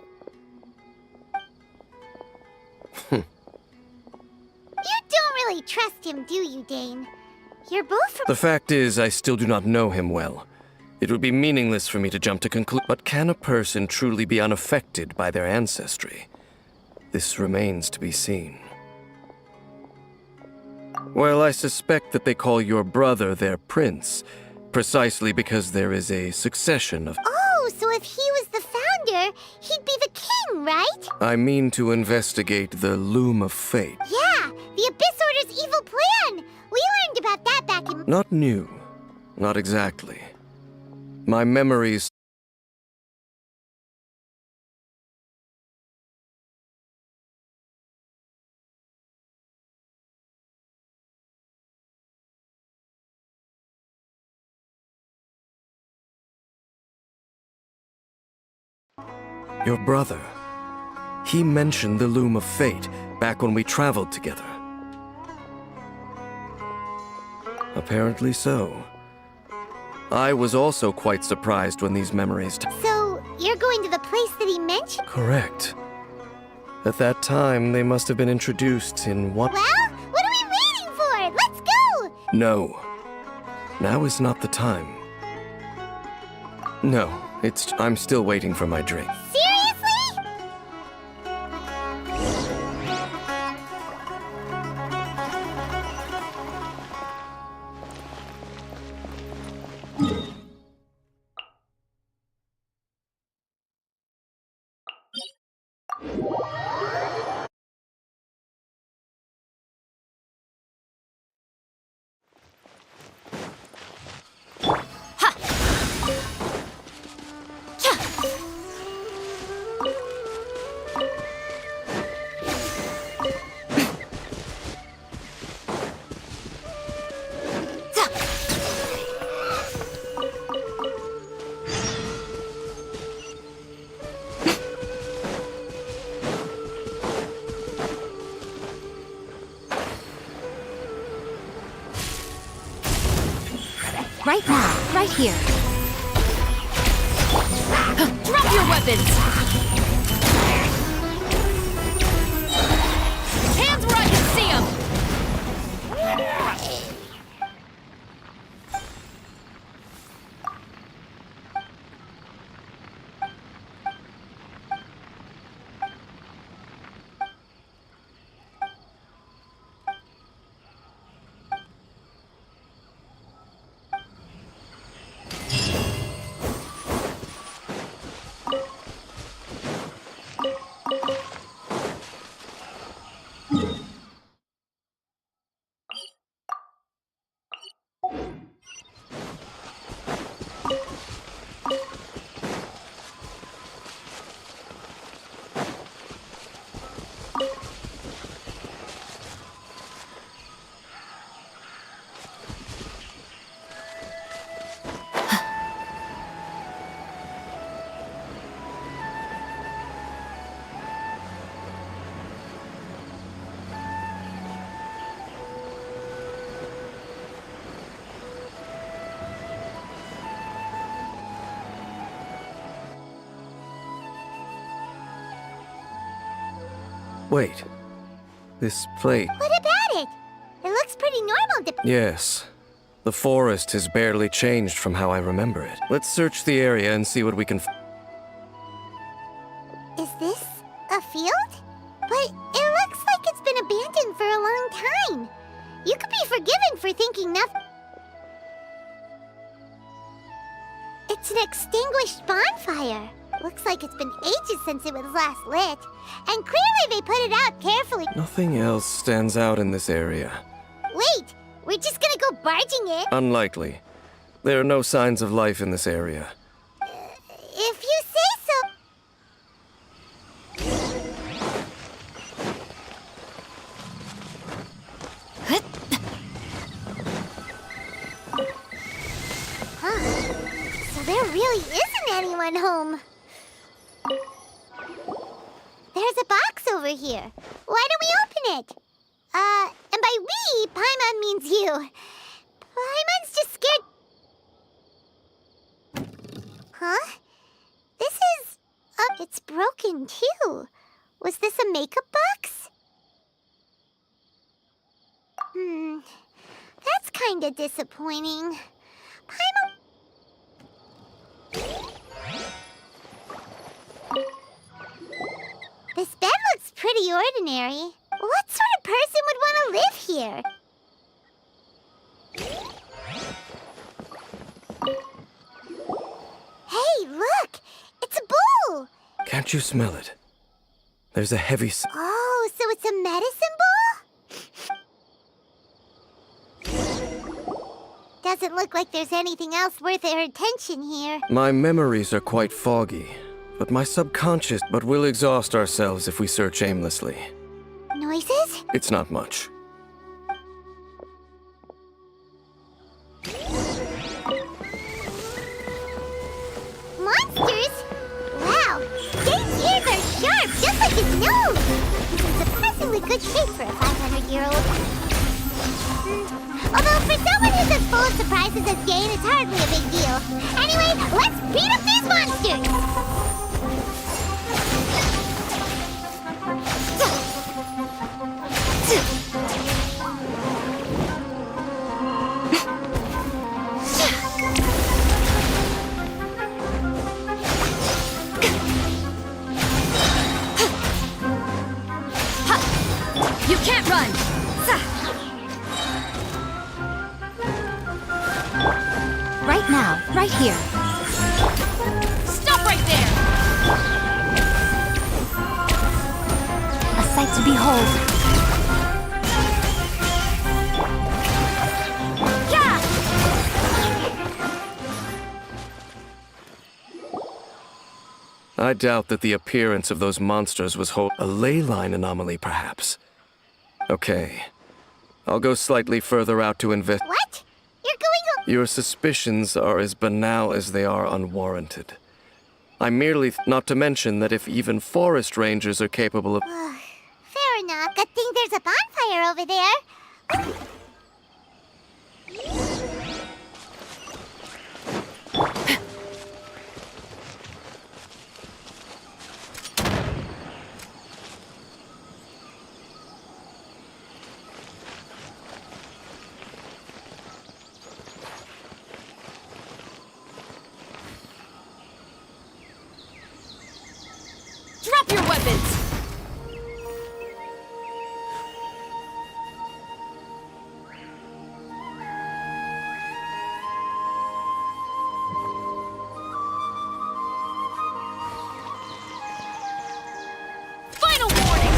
You don't really trust him, do you, Dane? You're both from— The fact is, I still do not know him well. It would be meaningless for me to jump to conclude. But can a person truly be unaffected by their ancestry? This remains to be seen. Well, I suspect that they call your brother their prince, precisely because there is a succession of... Oh, so if he was the founder, he'd be the king, right? I mean to investigate the Loom of Fate. Yeah, the Abyss Order's evil plan! We learned about that back in... Not new. Not exactly. My memories... Your brother. He mentioned the Loom of Fate back when we traveled together. Apparently so. I was also quite surprised when these memories... So, you're going to the place that he mentioned? Correct. At that time, they must have been introduced in what... Well, what are we waiting for? Let's go! No. Now is not the time. No, I'm still waiting for my drink. Seriously? Right now, right here. Drop your weapons! Hands where I can see them! Wait. This place... What about it? It looks pretty normal to... Yes. The forest has barely changed from how I remember it. Let's search the area and see what we can... Is this a field? But it looks like it's been abandoned for a long time. You could be forgiven for thinking nothing. It's an extinguished bonfire. Looks like it's been ages since it was last lit. And clearly they put it out carefully. Nothing else stands out in this area. Wait, we're just gonna go barging in? Unlikely. There are no signs of life in this area. If you say so. Huh. So there really isn't anyone home. There's a box over here. Why don't we open it? And by we, Paimon means you. Paimon's just scared. Huh? This is... it's broken, too. Was this a makeup box? That's kinda disappointing. Paimon... This bed looks pretty pretty ordinary. What sort of person would want to live here? Hey, look! It's a bull! Can't you smell it? There's a heavy Oh, so it's a medicine bull? Doesn't look like there's anything else worth their attention here. My memories are quite foggy, but my subconscious will exhaust ourselves if we search aimlessly. Noises? It's not much. Monsters? Wow, Dane's ears are sharp, just like his nose! He's in surprisingly good shape for a 500-year-old. Although for someone who's as full of surprises as Dane, it's hardly a big deal. Anyway, let's beat up these monsters! You can't run! Right now, right here. Stop right there! A sight to behold. Yeah! I doubt that the appearance of those monsters was a ley line anomaly, perhaps. Okay. I'll go slightly further out to investigate. What? You're going home? Your suspicions are as banal as they are unwarranted. I merely, not to mention that if even forest rangers are capable of... Fair enough. Good thing there's a bonfire over there. Drop your weapons! Final warning!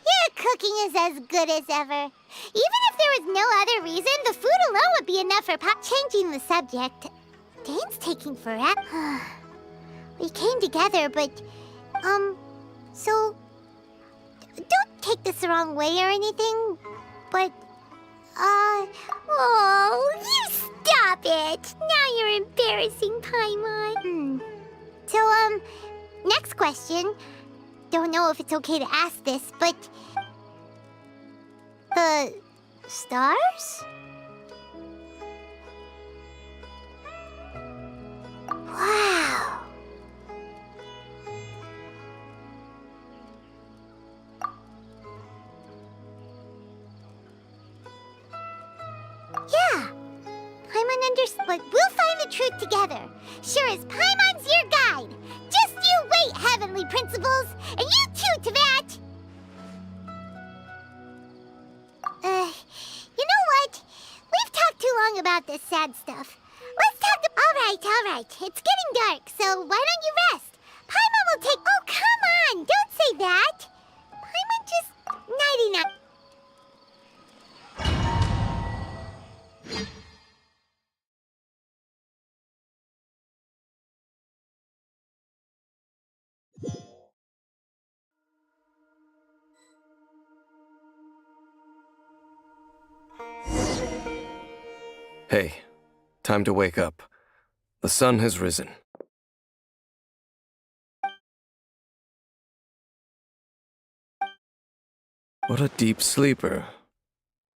Your cooking is as good as ever. Even if there was no other reason, the food alone would be enough for changing the subject. Dane's taking forever. We came together, but, so... Don't take this the wrong way or anything, but, oh, you stop it! Now you're embarrassing, Paimon. So, next question. Don't know if it's okay to ask this, but... The stars? Wow. Yeah. Paimon understands, but we'll find the truth together. Sure as Paimon's your guide. Just you wait, Heavenly Principles, and you too, Teyvat. You know what? We've talked too long about this sad stuff. Let's talk. All right. It's getting dark, so why don't you rest? Paimon will take. Oh, come on! Don't say that. Paimon just nighty-night. Hey, time to wake up. The sun has risen. What a deep sleeper.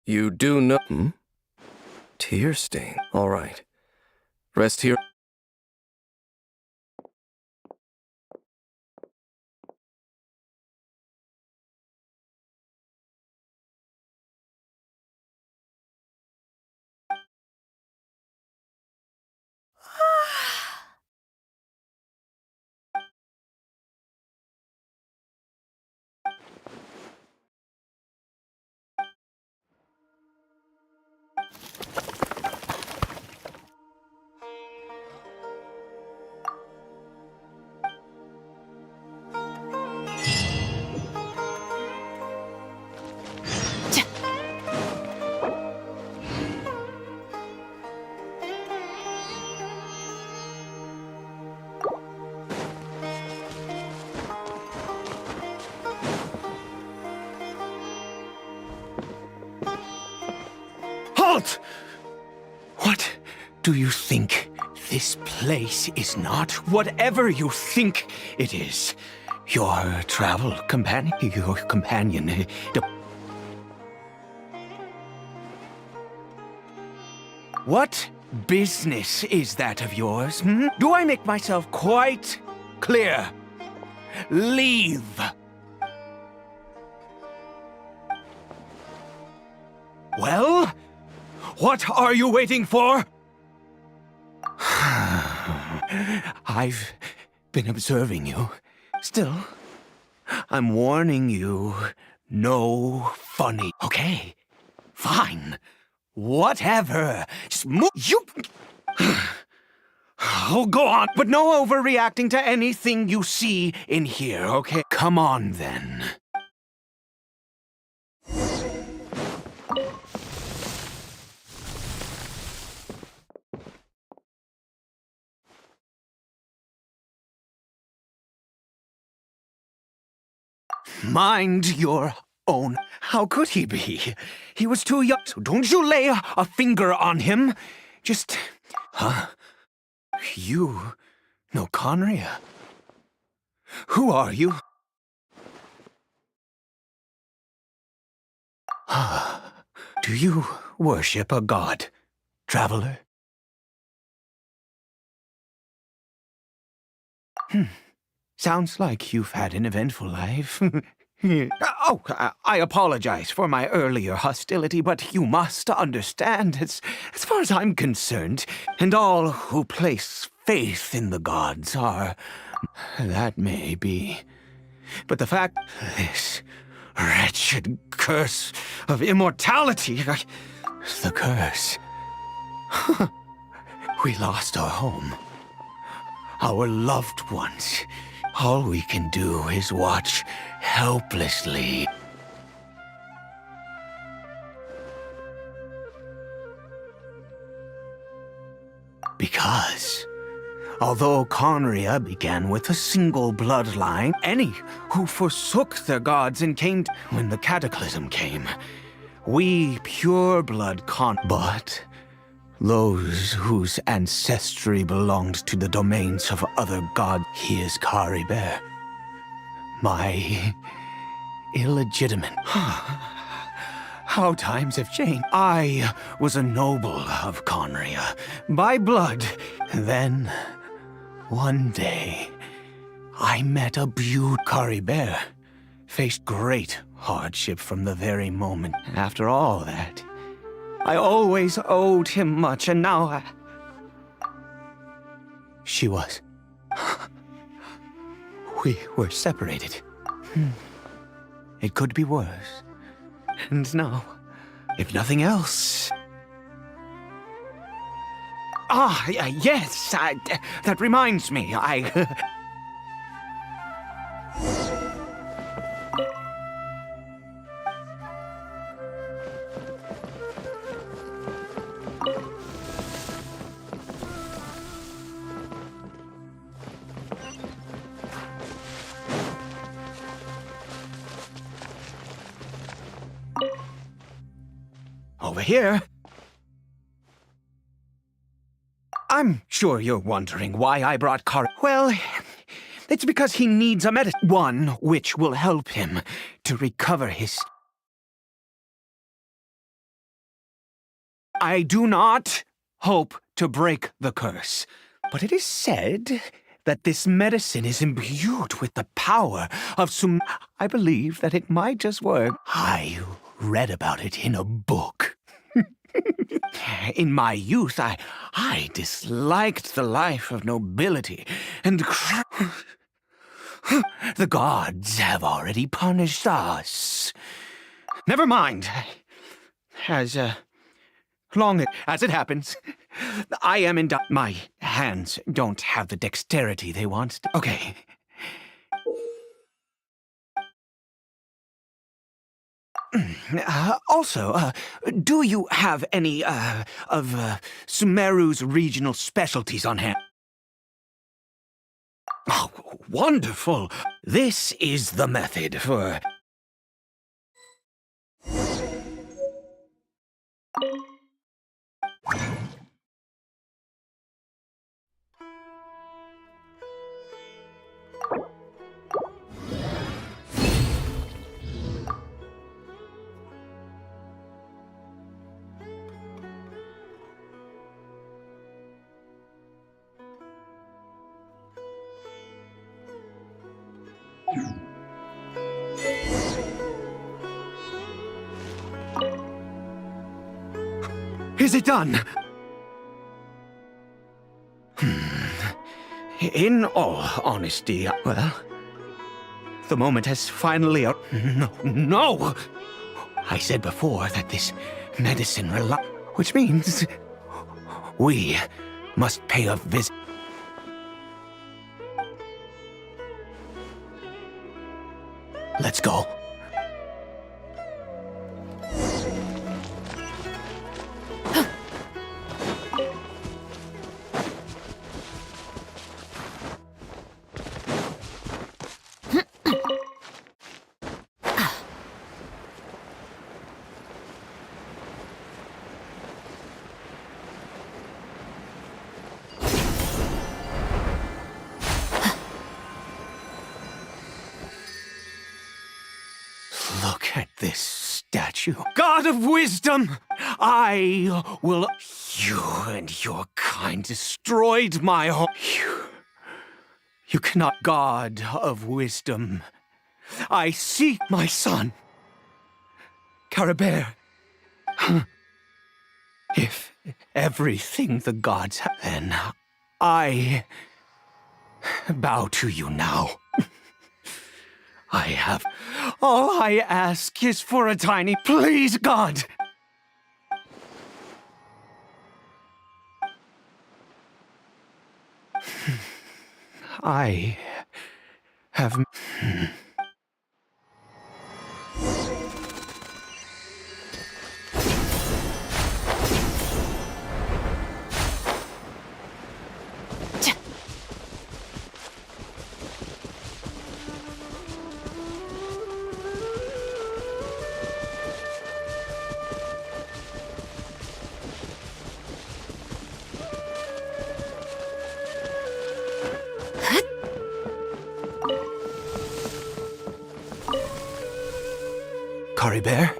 You do know... Tear stain. All right. Rest here. What do you think? This place is not whatever you think it is. Your travel companion, What business is that of yours? Do I make myself quite clear? Leave. Well, what are you waiting for? I've been observing you. Still, I'm warning you, no funny. Okay, fine. Whatever. Just move. You. Oh, go on. But no overreacting to anything you see in here, okay? Come on, then. Mind your own. How could he be? He was too young, so don't you lay a finger on him. Just... Huh? You know Conria? Who are you? Do you worship a god, traveler? Sounds like you've had an eventful life. Oh, I apologize for my earlier hostility, but you must understand, as far as I'm concerned, and all who place faith in the gods are... That may be. But the fact, this wretched curse of immortality, the curse. We lost our home, our loved ones. All we can do is watch helplessly. Because, although Conria began with a single bloodline, any who forsook their gods and came when the cataclysm came, we pure-blood but those whose ancestry belonged to the domains of other gods, he is Caribert, my illegitimate. How times have changed. I was a noble of Conria, by blood. Then, one day, I met a beaut. Caribert faced great hardship from the very moment. After all that, I always owed him much, and now she was. We were separated. It could be worse. And now, if nothing else... Yes, that reminds me, Over here. I'm sure you're wondering why I brought Well, it's because he needs a medicine. One which will help him to recover his... I do not hope to break the curse, but it is said that this medicine is imbued with the power of I believe that it might just work. I read about it in a book. In my youth, I disliked the life of nobility, and the gods have already punished us. Never mind. As long as it happens, I am in my hands don't have the dexterity they want. Okay. Also, do you have any, of Sumeru's regional specialties on hand? Oh, wonderful! This is the method for... Is it done? In all honesty, well, the moment has finally... No! I said before that this medicine which means we must pay a visit. Let's go. Look at this statue. God of wisdom! I will... You and your kind destroyed my home. You cannot... God of wisdom. I seek my son. Caribert. If everything the gods have, then I bow to you now. I have... All I ask is for a tiny... Please, God! I have... Caribert?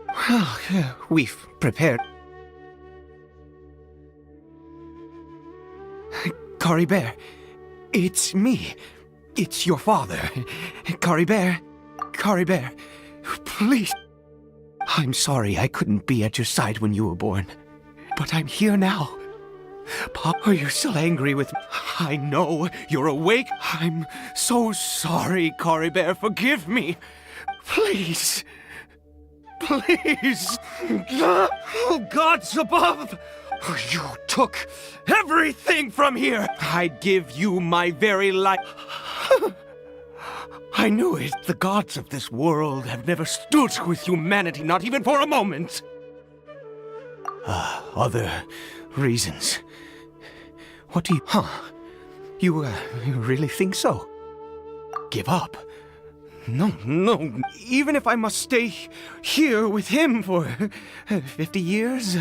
Well, we've prepared. Caribert, it's me. It's your father. Caribert, Caribert, please. I'm sorry I couldn't be at your side when you were born, but I'm here now. Pop, are you still angry with me? I know you're awake. I'm so sorry, Caribert. Forgive me. Please. Please. Oh, gods above. You took everything from here. I'd give you my very life. I knew it. The gods of this world have never stood with humanity, not even for a moment. Other reasons. What do you... You really think so? Give up? No. Even if I must stay here with him for 50 years?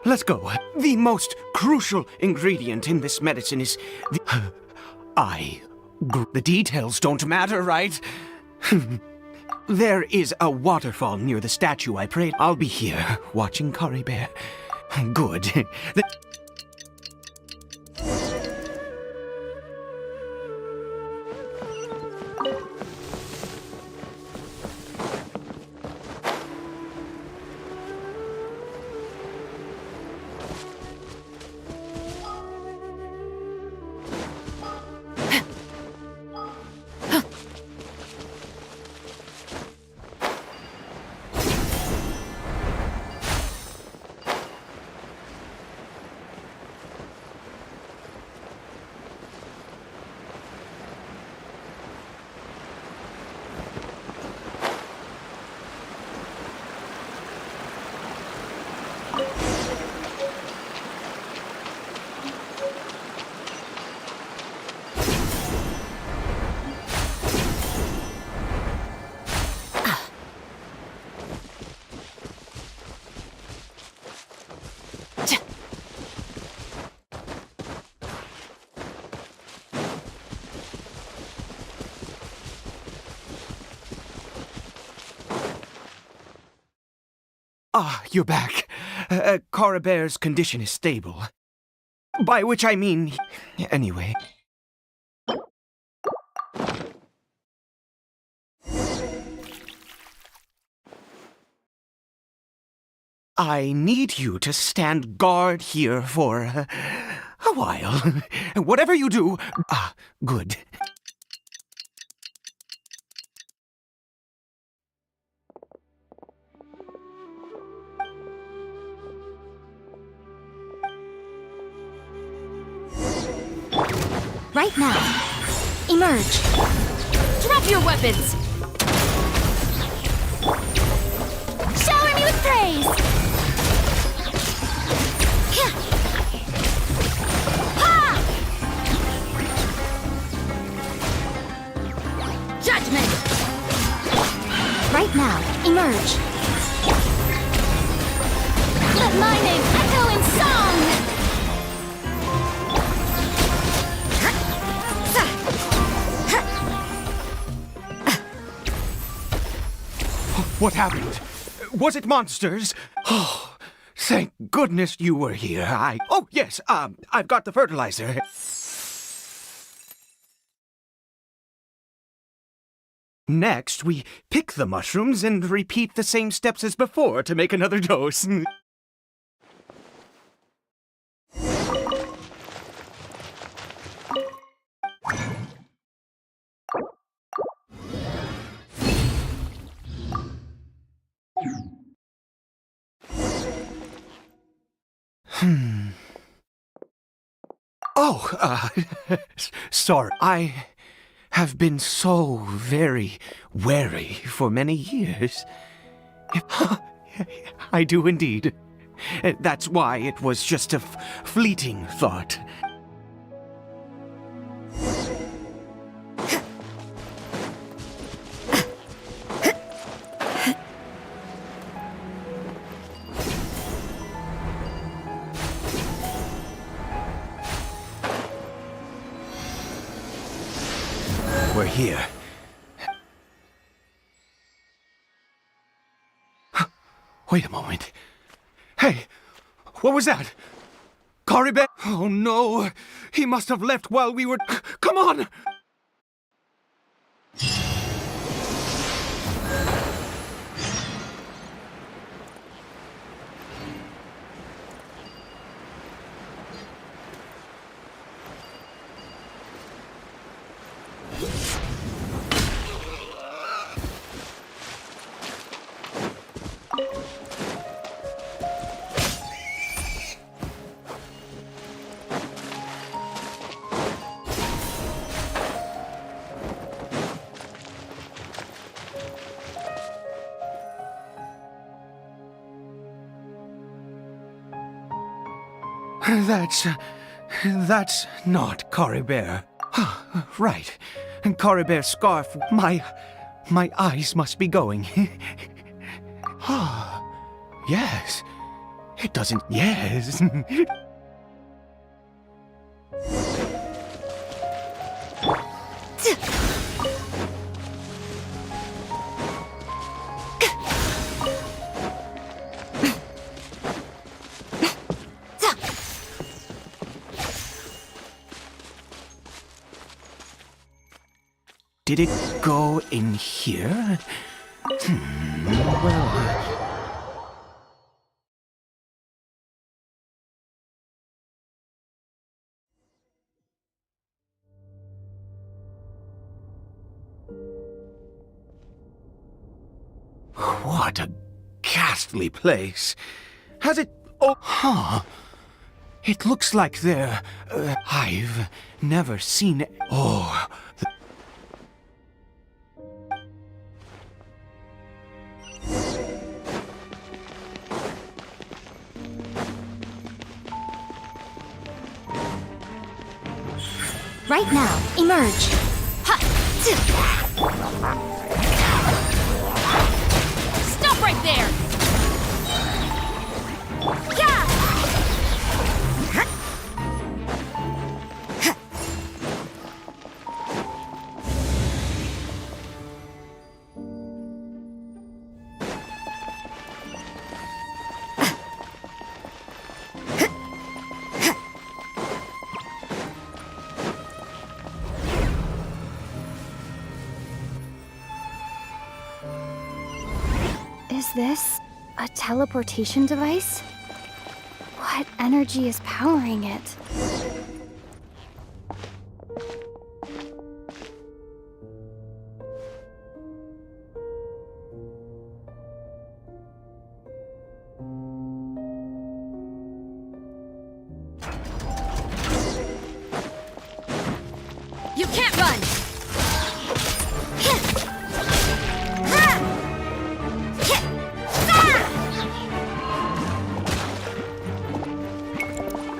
Let's go. The most crucial ingredient in this medicine is the... The details don't matter, right? There is a waterfall near the statue I prayed. I'll be here, watching Caribert. Good. You're back. Coribert's condition is stable. By which I mean... Anyway... I need you to stand guard here for a while. Whatever you do, good. Right now. Emerge. Drop your weapons! Shower me with praise! Ha! Judgment! Right now, emerge. Let my name echo in song! What happened? Was it monsters? Oh, thank goodness you were here. Oh, yes, I've got the fertilizer. Next, we pick the mushrooms and repeat the same steps as before to make another dose. Oh, sorry. I have been so very wary for many years. I do indeed. That's why it was just a fleeting thought. We're here. Wait a moment. Hey, what was that? Karibet? Oh no, he must have left while we were... Come on! That's not Coribert. Right. Coribert's scarf. My eyes must be going. Yes. It doesn't... Yes. Did it go in here? Well... What a ghastly place. Has it... Oh, huh. It looks like there... I've never seen... Oh... Right now, emerge. Stop right there! Yeah! Is this A teleportation device? What energy is powering it? You can't run!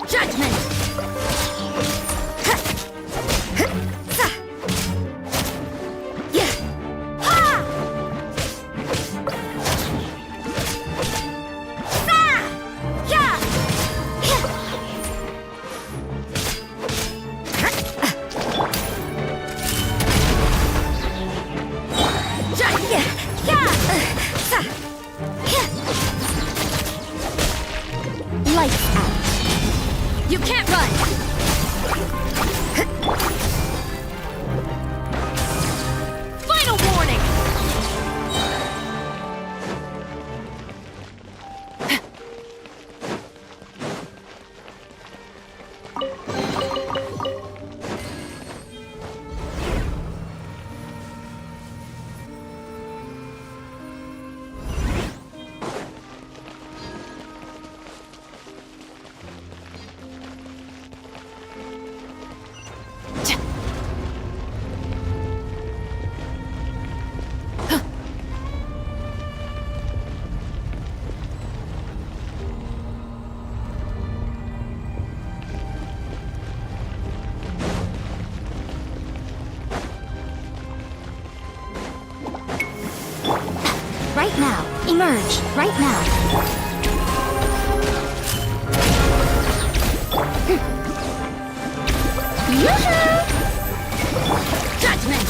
Judgment! Lights out! You can't run! Final warning! Right now. Emerge. Right now. Yoo-hoo! Judgment!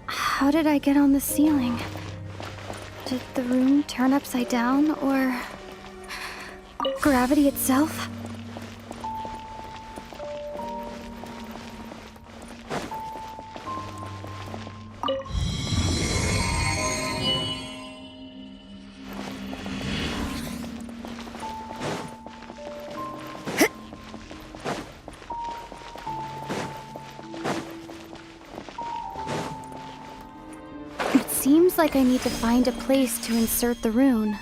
How did I get on the ceiling? Did the room turn upside down, or gravity itself? Seems like I need to find a place to insert the rune.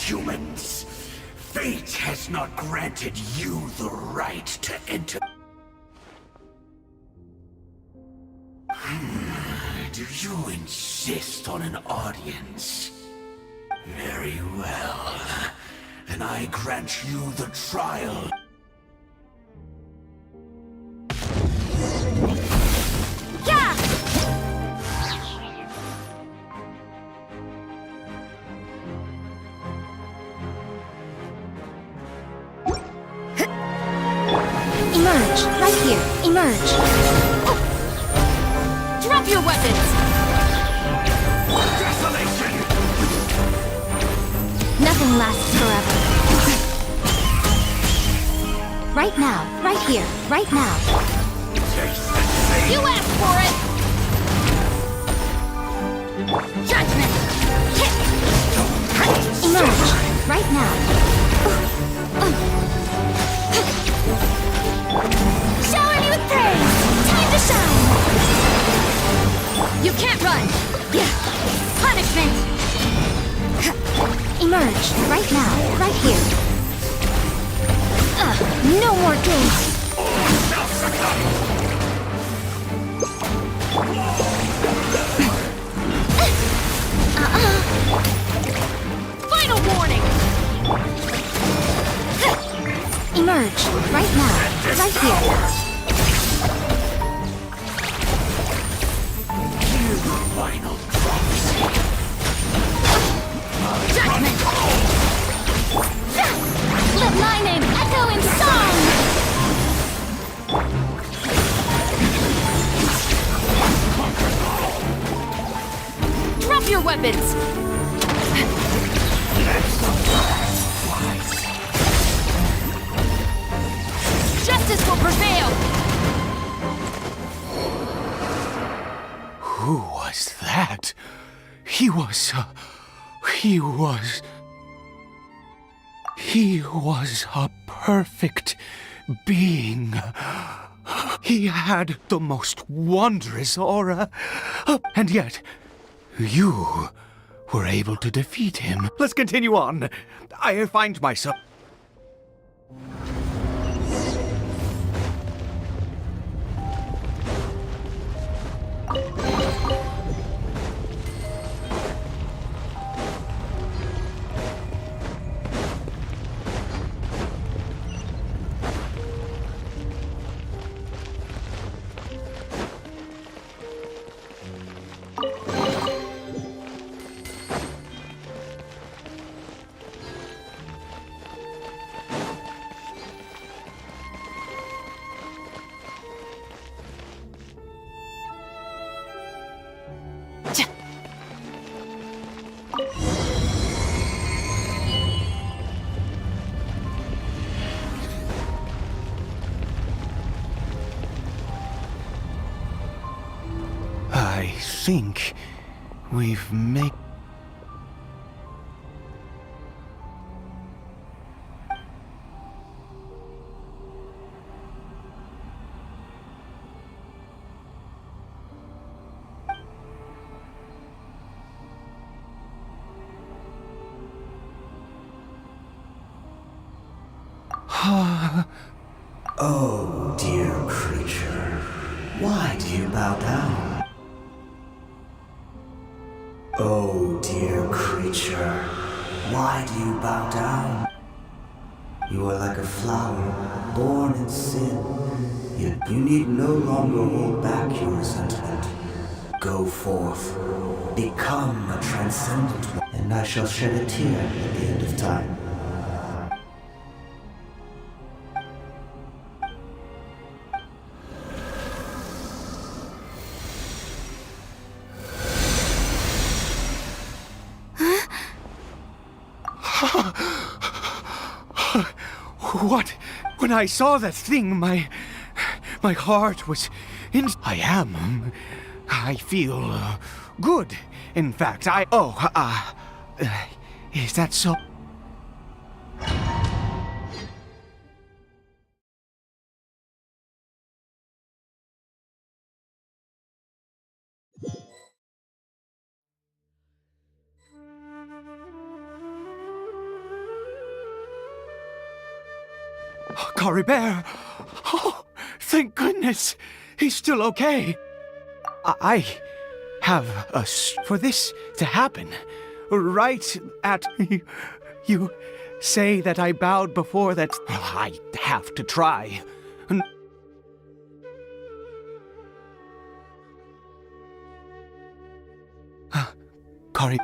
humans. Fate has not granted you the right to enter. Do you insist on an audience? Very well. Then I grant you the trial. Emerge, right here. Emerge. Drop your weapons! Desolation! Nothing lasts forever. Right now, right here, right now. You asked for it! Judgment! Emerge, right now. Shower me with praise! Time to shine! You can't run! Yeah! Punishment! Emerge, right now, right here. No more games! Final warning! Emerge, right now, right here. Final prophecy. Judgment! Let my name echo in song! Drop your weapons! Justice will prevail! Who was that? He was a perfect being. He had the most wondrous aura. And yet, you were able to defeat him. Let's continue on. I find myself... I think we've made... Oh, dear creature, why do you bow down? Oh, dear creature, why do you bow down? You are like a flower, born in sin, yet you need no longer hold back your resentment. Go forth, become a transcendent one, and I shall shed a tear at the end of time. What? When I saw that thing, my heart was in... I feel good. In fact, is that so? Cory Bear! Oh, thank goodness! He's still okay! I have for this to happen. Right at... You say that I bowed before that... I have to try. Cory...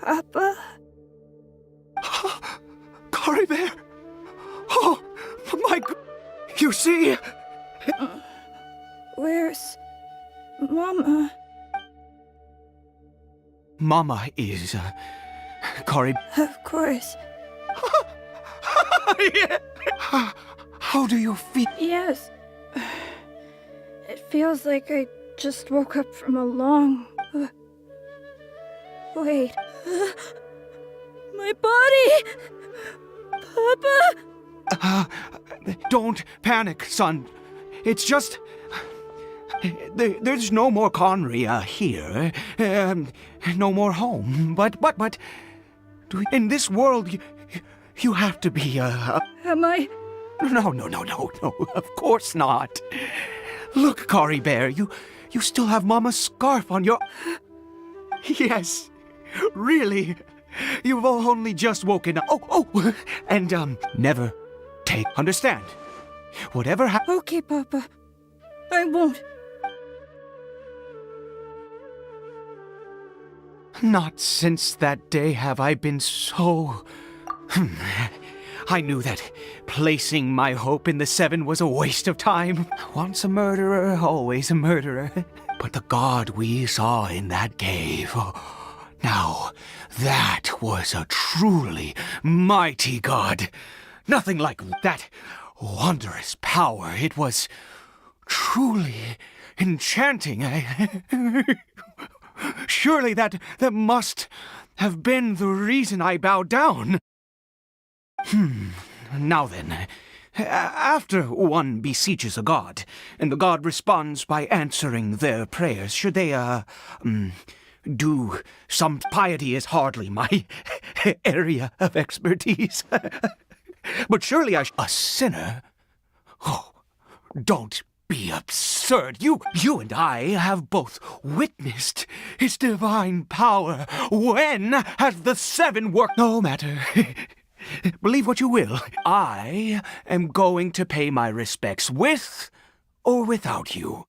Papa? Cory Bear! Oh, my God! You see? Where's Mama? Mama is, Cory... Of course. How do you feel? Yes. It feels like I just woke up from a long... Wait. My body! Papa! Don't panic, son. It's just... There's no more Conry here. No more home. But... In this world, you have to be, Am I... No, of course not. Look, Cory Bear, you still have Mama's scarf on your... Yes, really. You've only just woken up. Oh, and, never take... Understand? Whatever Okay, Papa. I won't. Not since that day have I been so... I knew that placing my hope in the Seven was a waste of time. Once a murderer, always a murderer. But the god we saw in that cave... Now, that was a truly mighty god. Nothing like that wondrous power. It was truly enchanting. Surely that must have been the reason I bowed down. Now then, after one beseeches a god, and the god responds by answering their prayers, should they, do some... Piety is hardly my area of expertise. But surely a sinner? Oh, don't be absurd. You and I have both witnessed his divine power. When has the Seven worked? No matter. Believe what you will. I am going to pay my respects with or without you.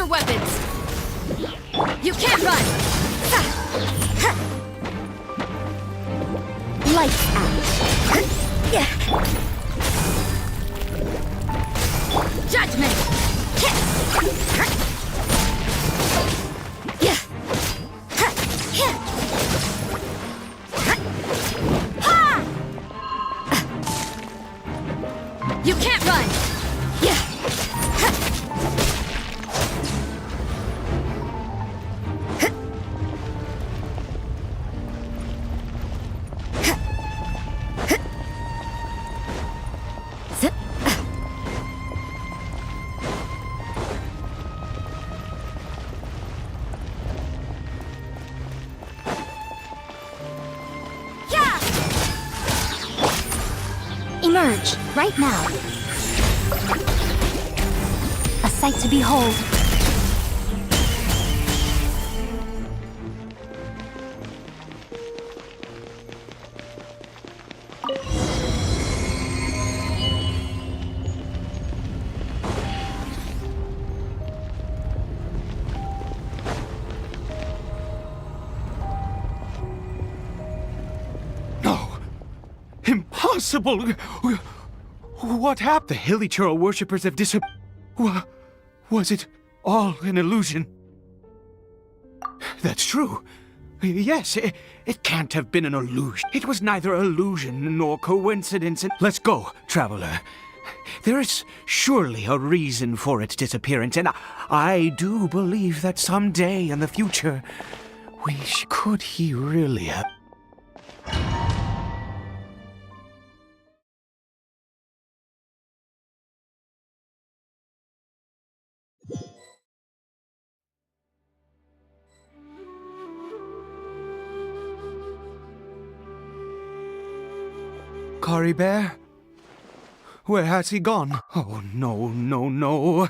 your weapons! You can't run! Lights out. Judgment! You can't run! Emerge, right now. A sight to behold. Impossible! What happened? The Hilichurl worshippers have disappeared. Was it all an illusion? That's true. Yes, it can't have been an illusion. It was neither illusion nor coincidence. Let's go, traveler. There is surely a reason for its disappearance, and I do believe that someday in the future, could he really have... Cory Bear? Where has he gone? Oh, no.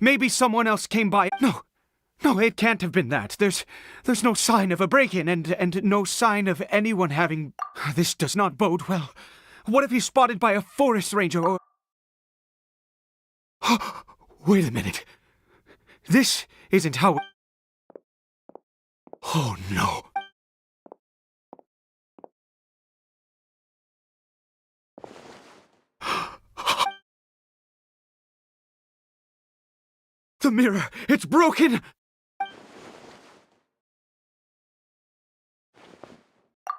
Maybe someone else came by. No, it can't have been that. There's no sign of a break-in and no sign of anyone having... This does not bode well. What if he's spotted by a forest ranger or... Wait a minute. This isn't how... Oh, no. The mirror! It's broken!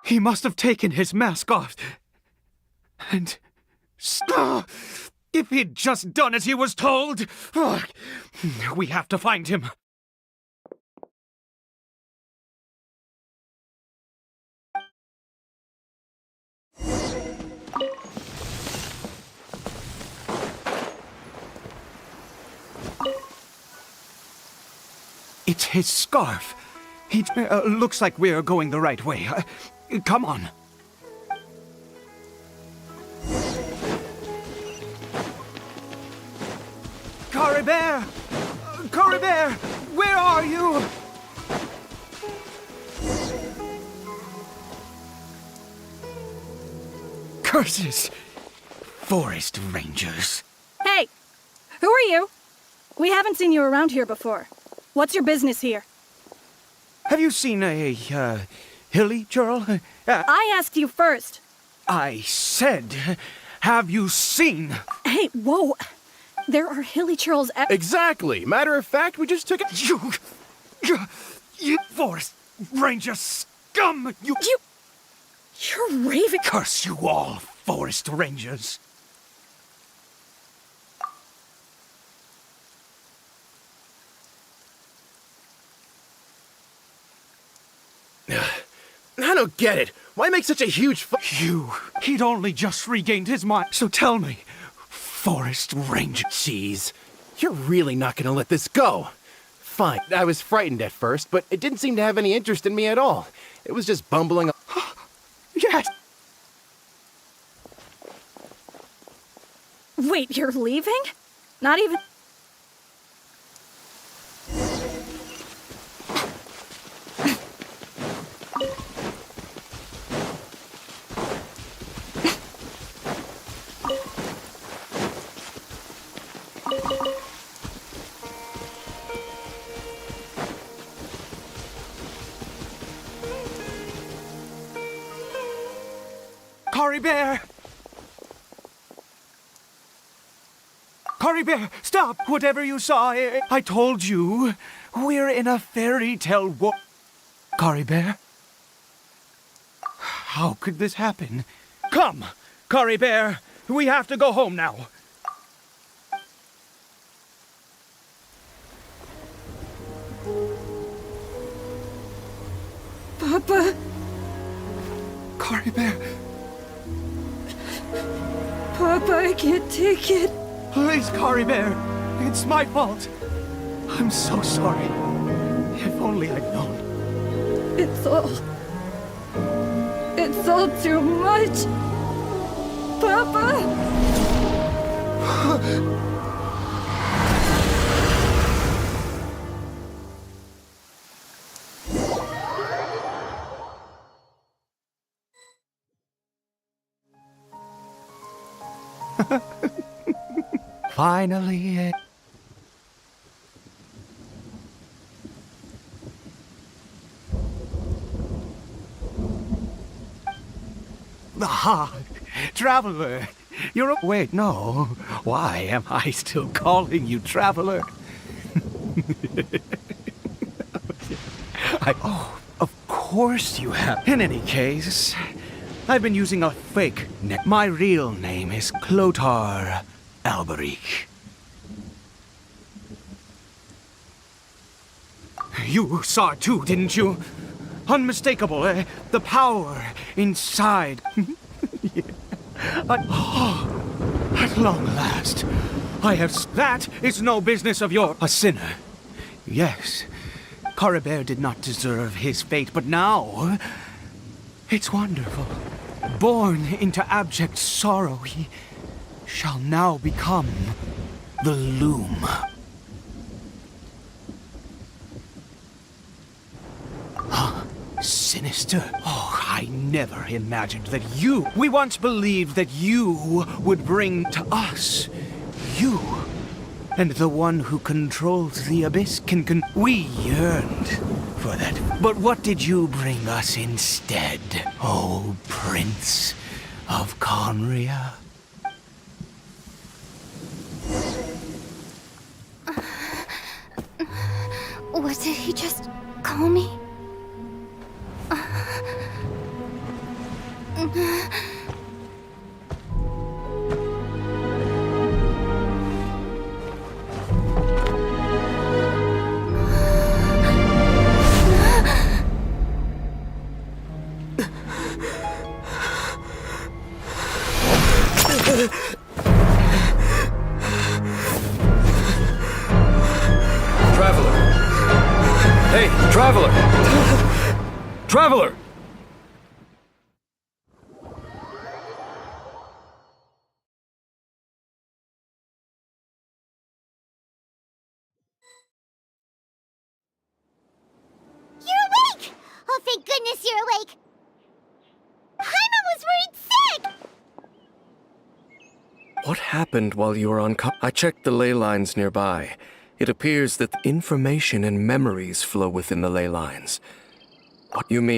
He must have taken his mask off. And... if he'd just done as he was told! We have to find him. It's his scarf. He looks like we're going the right way. Come on. Cory Bear! Cory Bear! Where are you? Curses! Forest rangers. Hey! Who are you? We haven't seen you around here before. What's your business here? Have you seen a, Hilichurl? I asked you first. I said, have you seen? Hey, whoa! There are Hilichurls Exactly! Matter of fact, we just took it. You forest ranger scum! You're raving. Curse you all, forest rangers. I don't get it. Why make such a huge He'd only just regained his mind. So tell me, forest ranger. Jeez, you're really not gonna let this go. Fine, I was frightened at first, but it didn't seem to have any interest in me at all. It was just bumbling. Yes! Wait, you're leaving? Not even... Cory Bear! Cory Bear, stop! Whatever you saw, I told you. We're in a fairy tale Cory Bear? How could this happen? Come, Cory Bear! We have to go home now. Papa! Cory Bear! Papa, I can't take it. Please, Cory Bear. It's my fault. I'm so sorry. If only I'd known. It's all too much. Papa! Finally. Aha! Traveler! You're a... Wait, no. Why am I still calling you Traveler? Oh, of course you have. In any case, I've been using a fake name. My real name is Clotar Alberic. You saw it too, didn't you? Unmistakable, the power inside. Yeah. At long last, I have... That is no business of yours. A sinner. Yes, Cory Bear did not deserve his fate, but now... It's wonderful. Born into abject sorrow, he shall now become the Loom. Huh? Sinister? Oh, I never imagined that you... We once believed that you would bring to us. You. And the one who controls the abyss can We yearned for that. But what did you bring us instead, oh Prince of Conria? What did he just call me? Traveler! Hey, Traveler! Traveler! You're awake! Oh, thank goodness you're awake! Paimon was worried sick! What happened while you were I checked the ley lines nearby. It appears that information and memories flow within the ley lines. What you mean?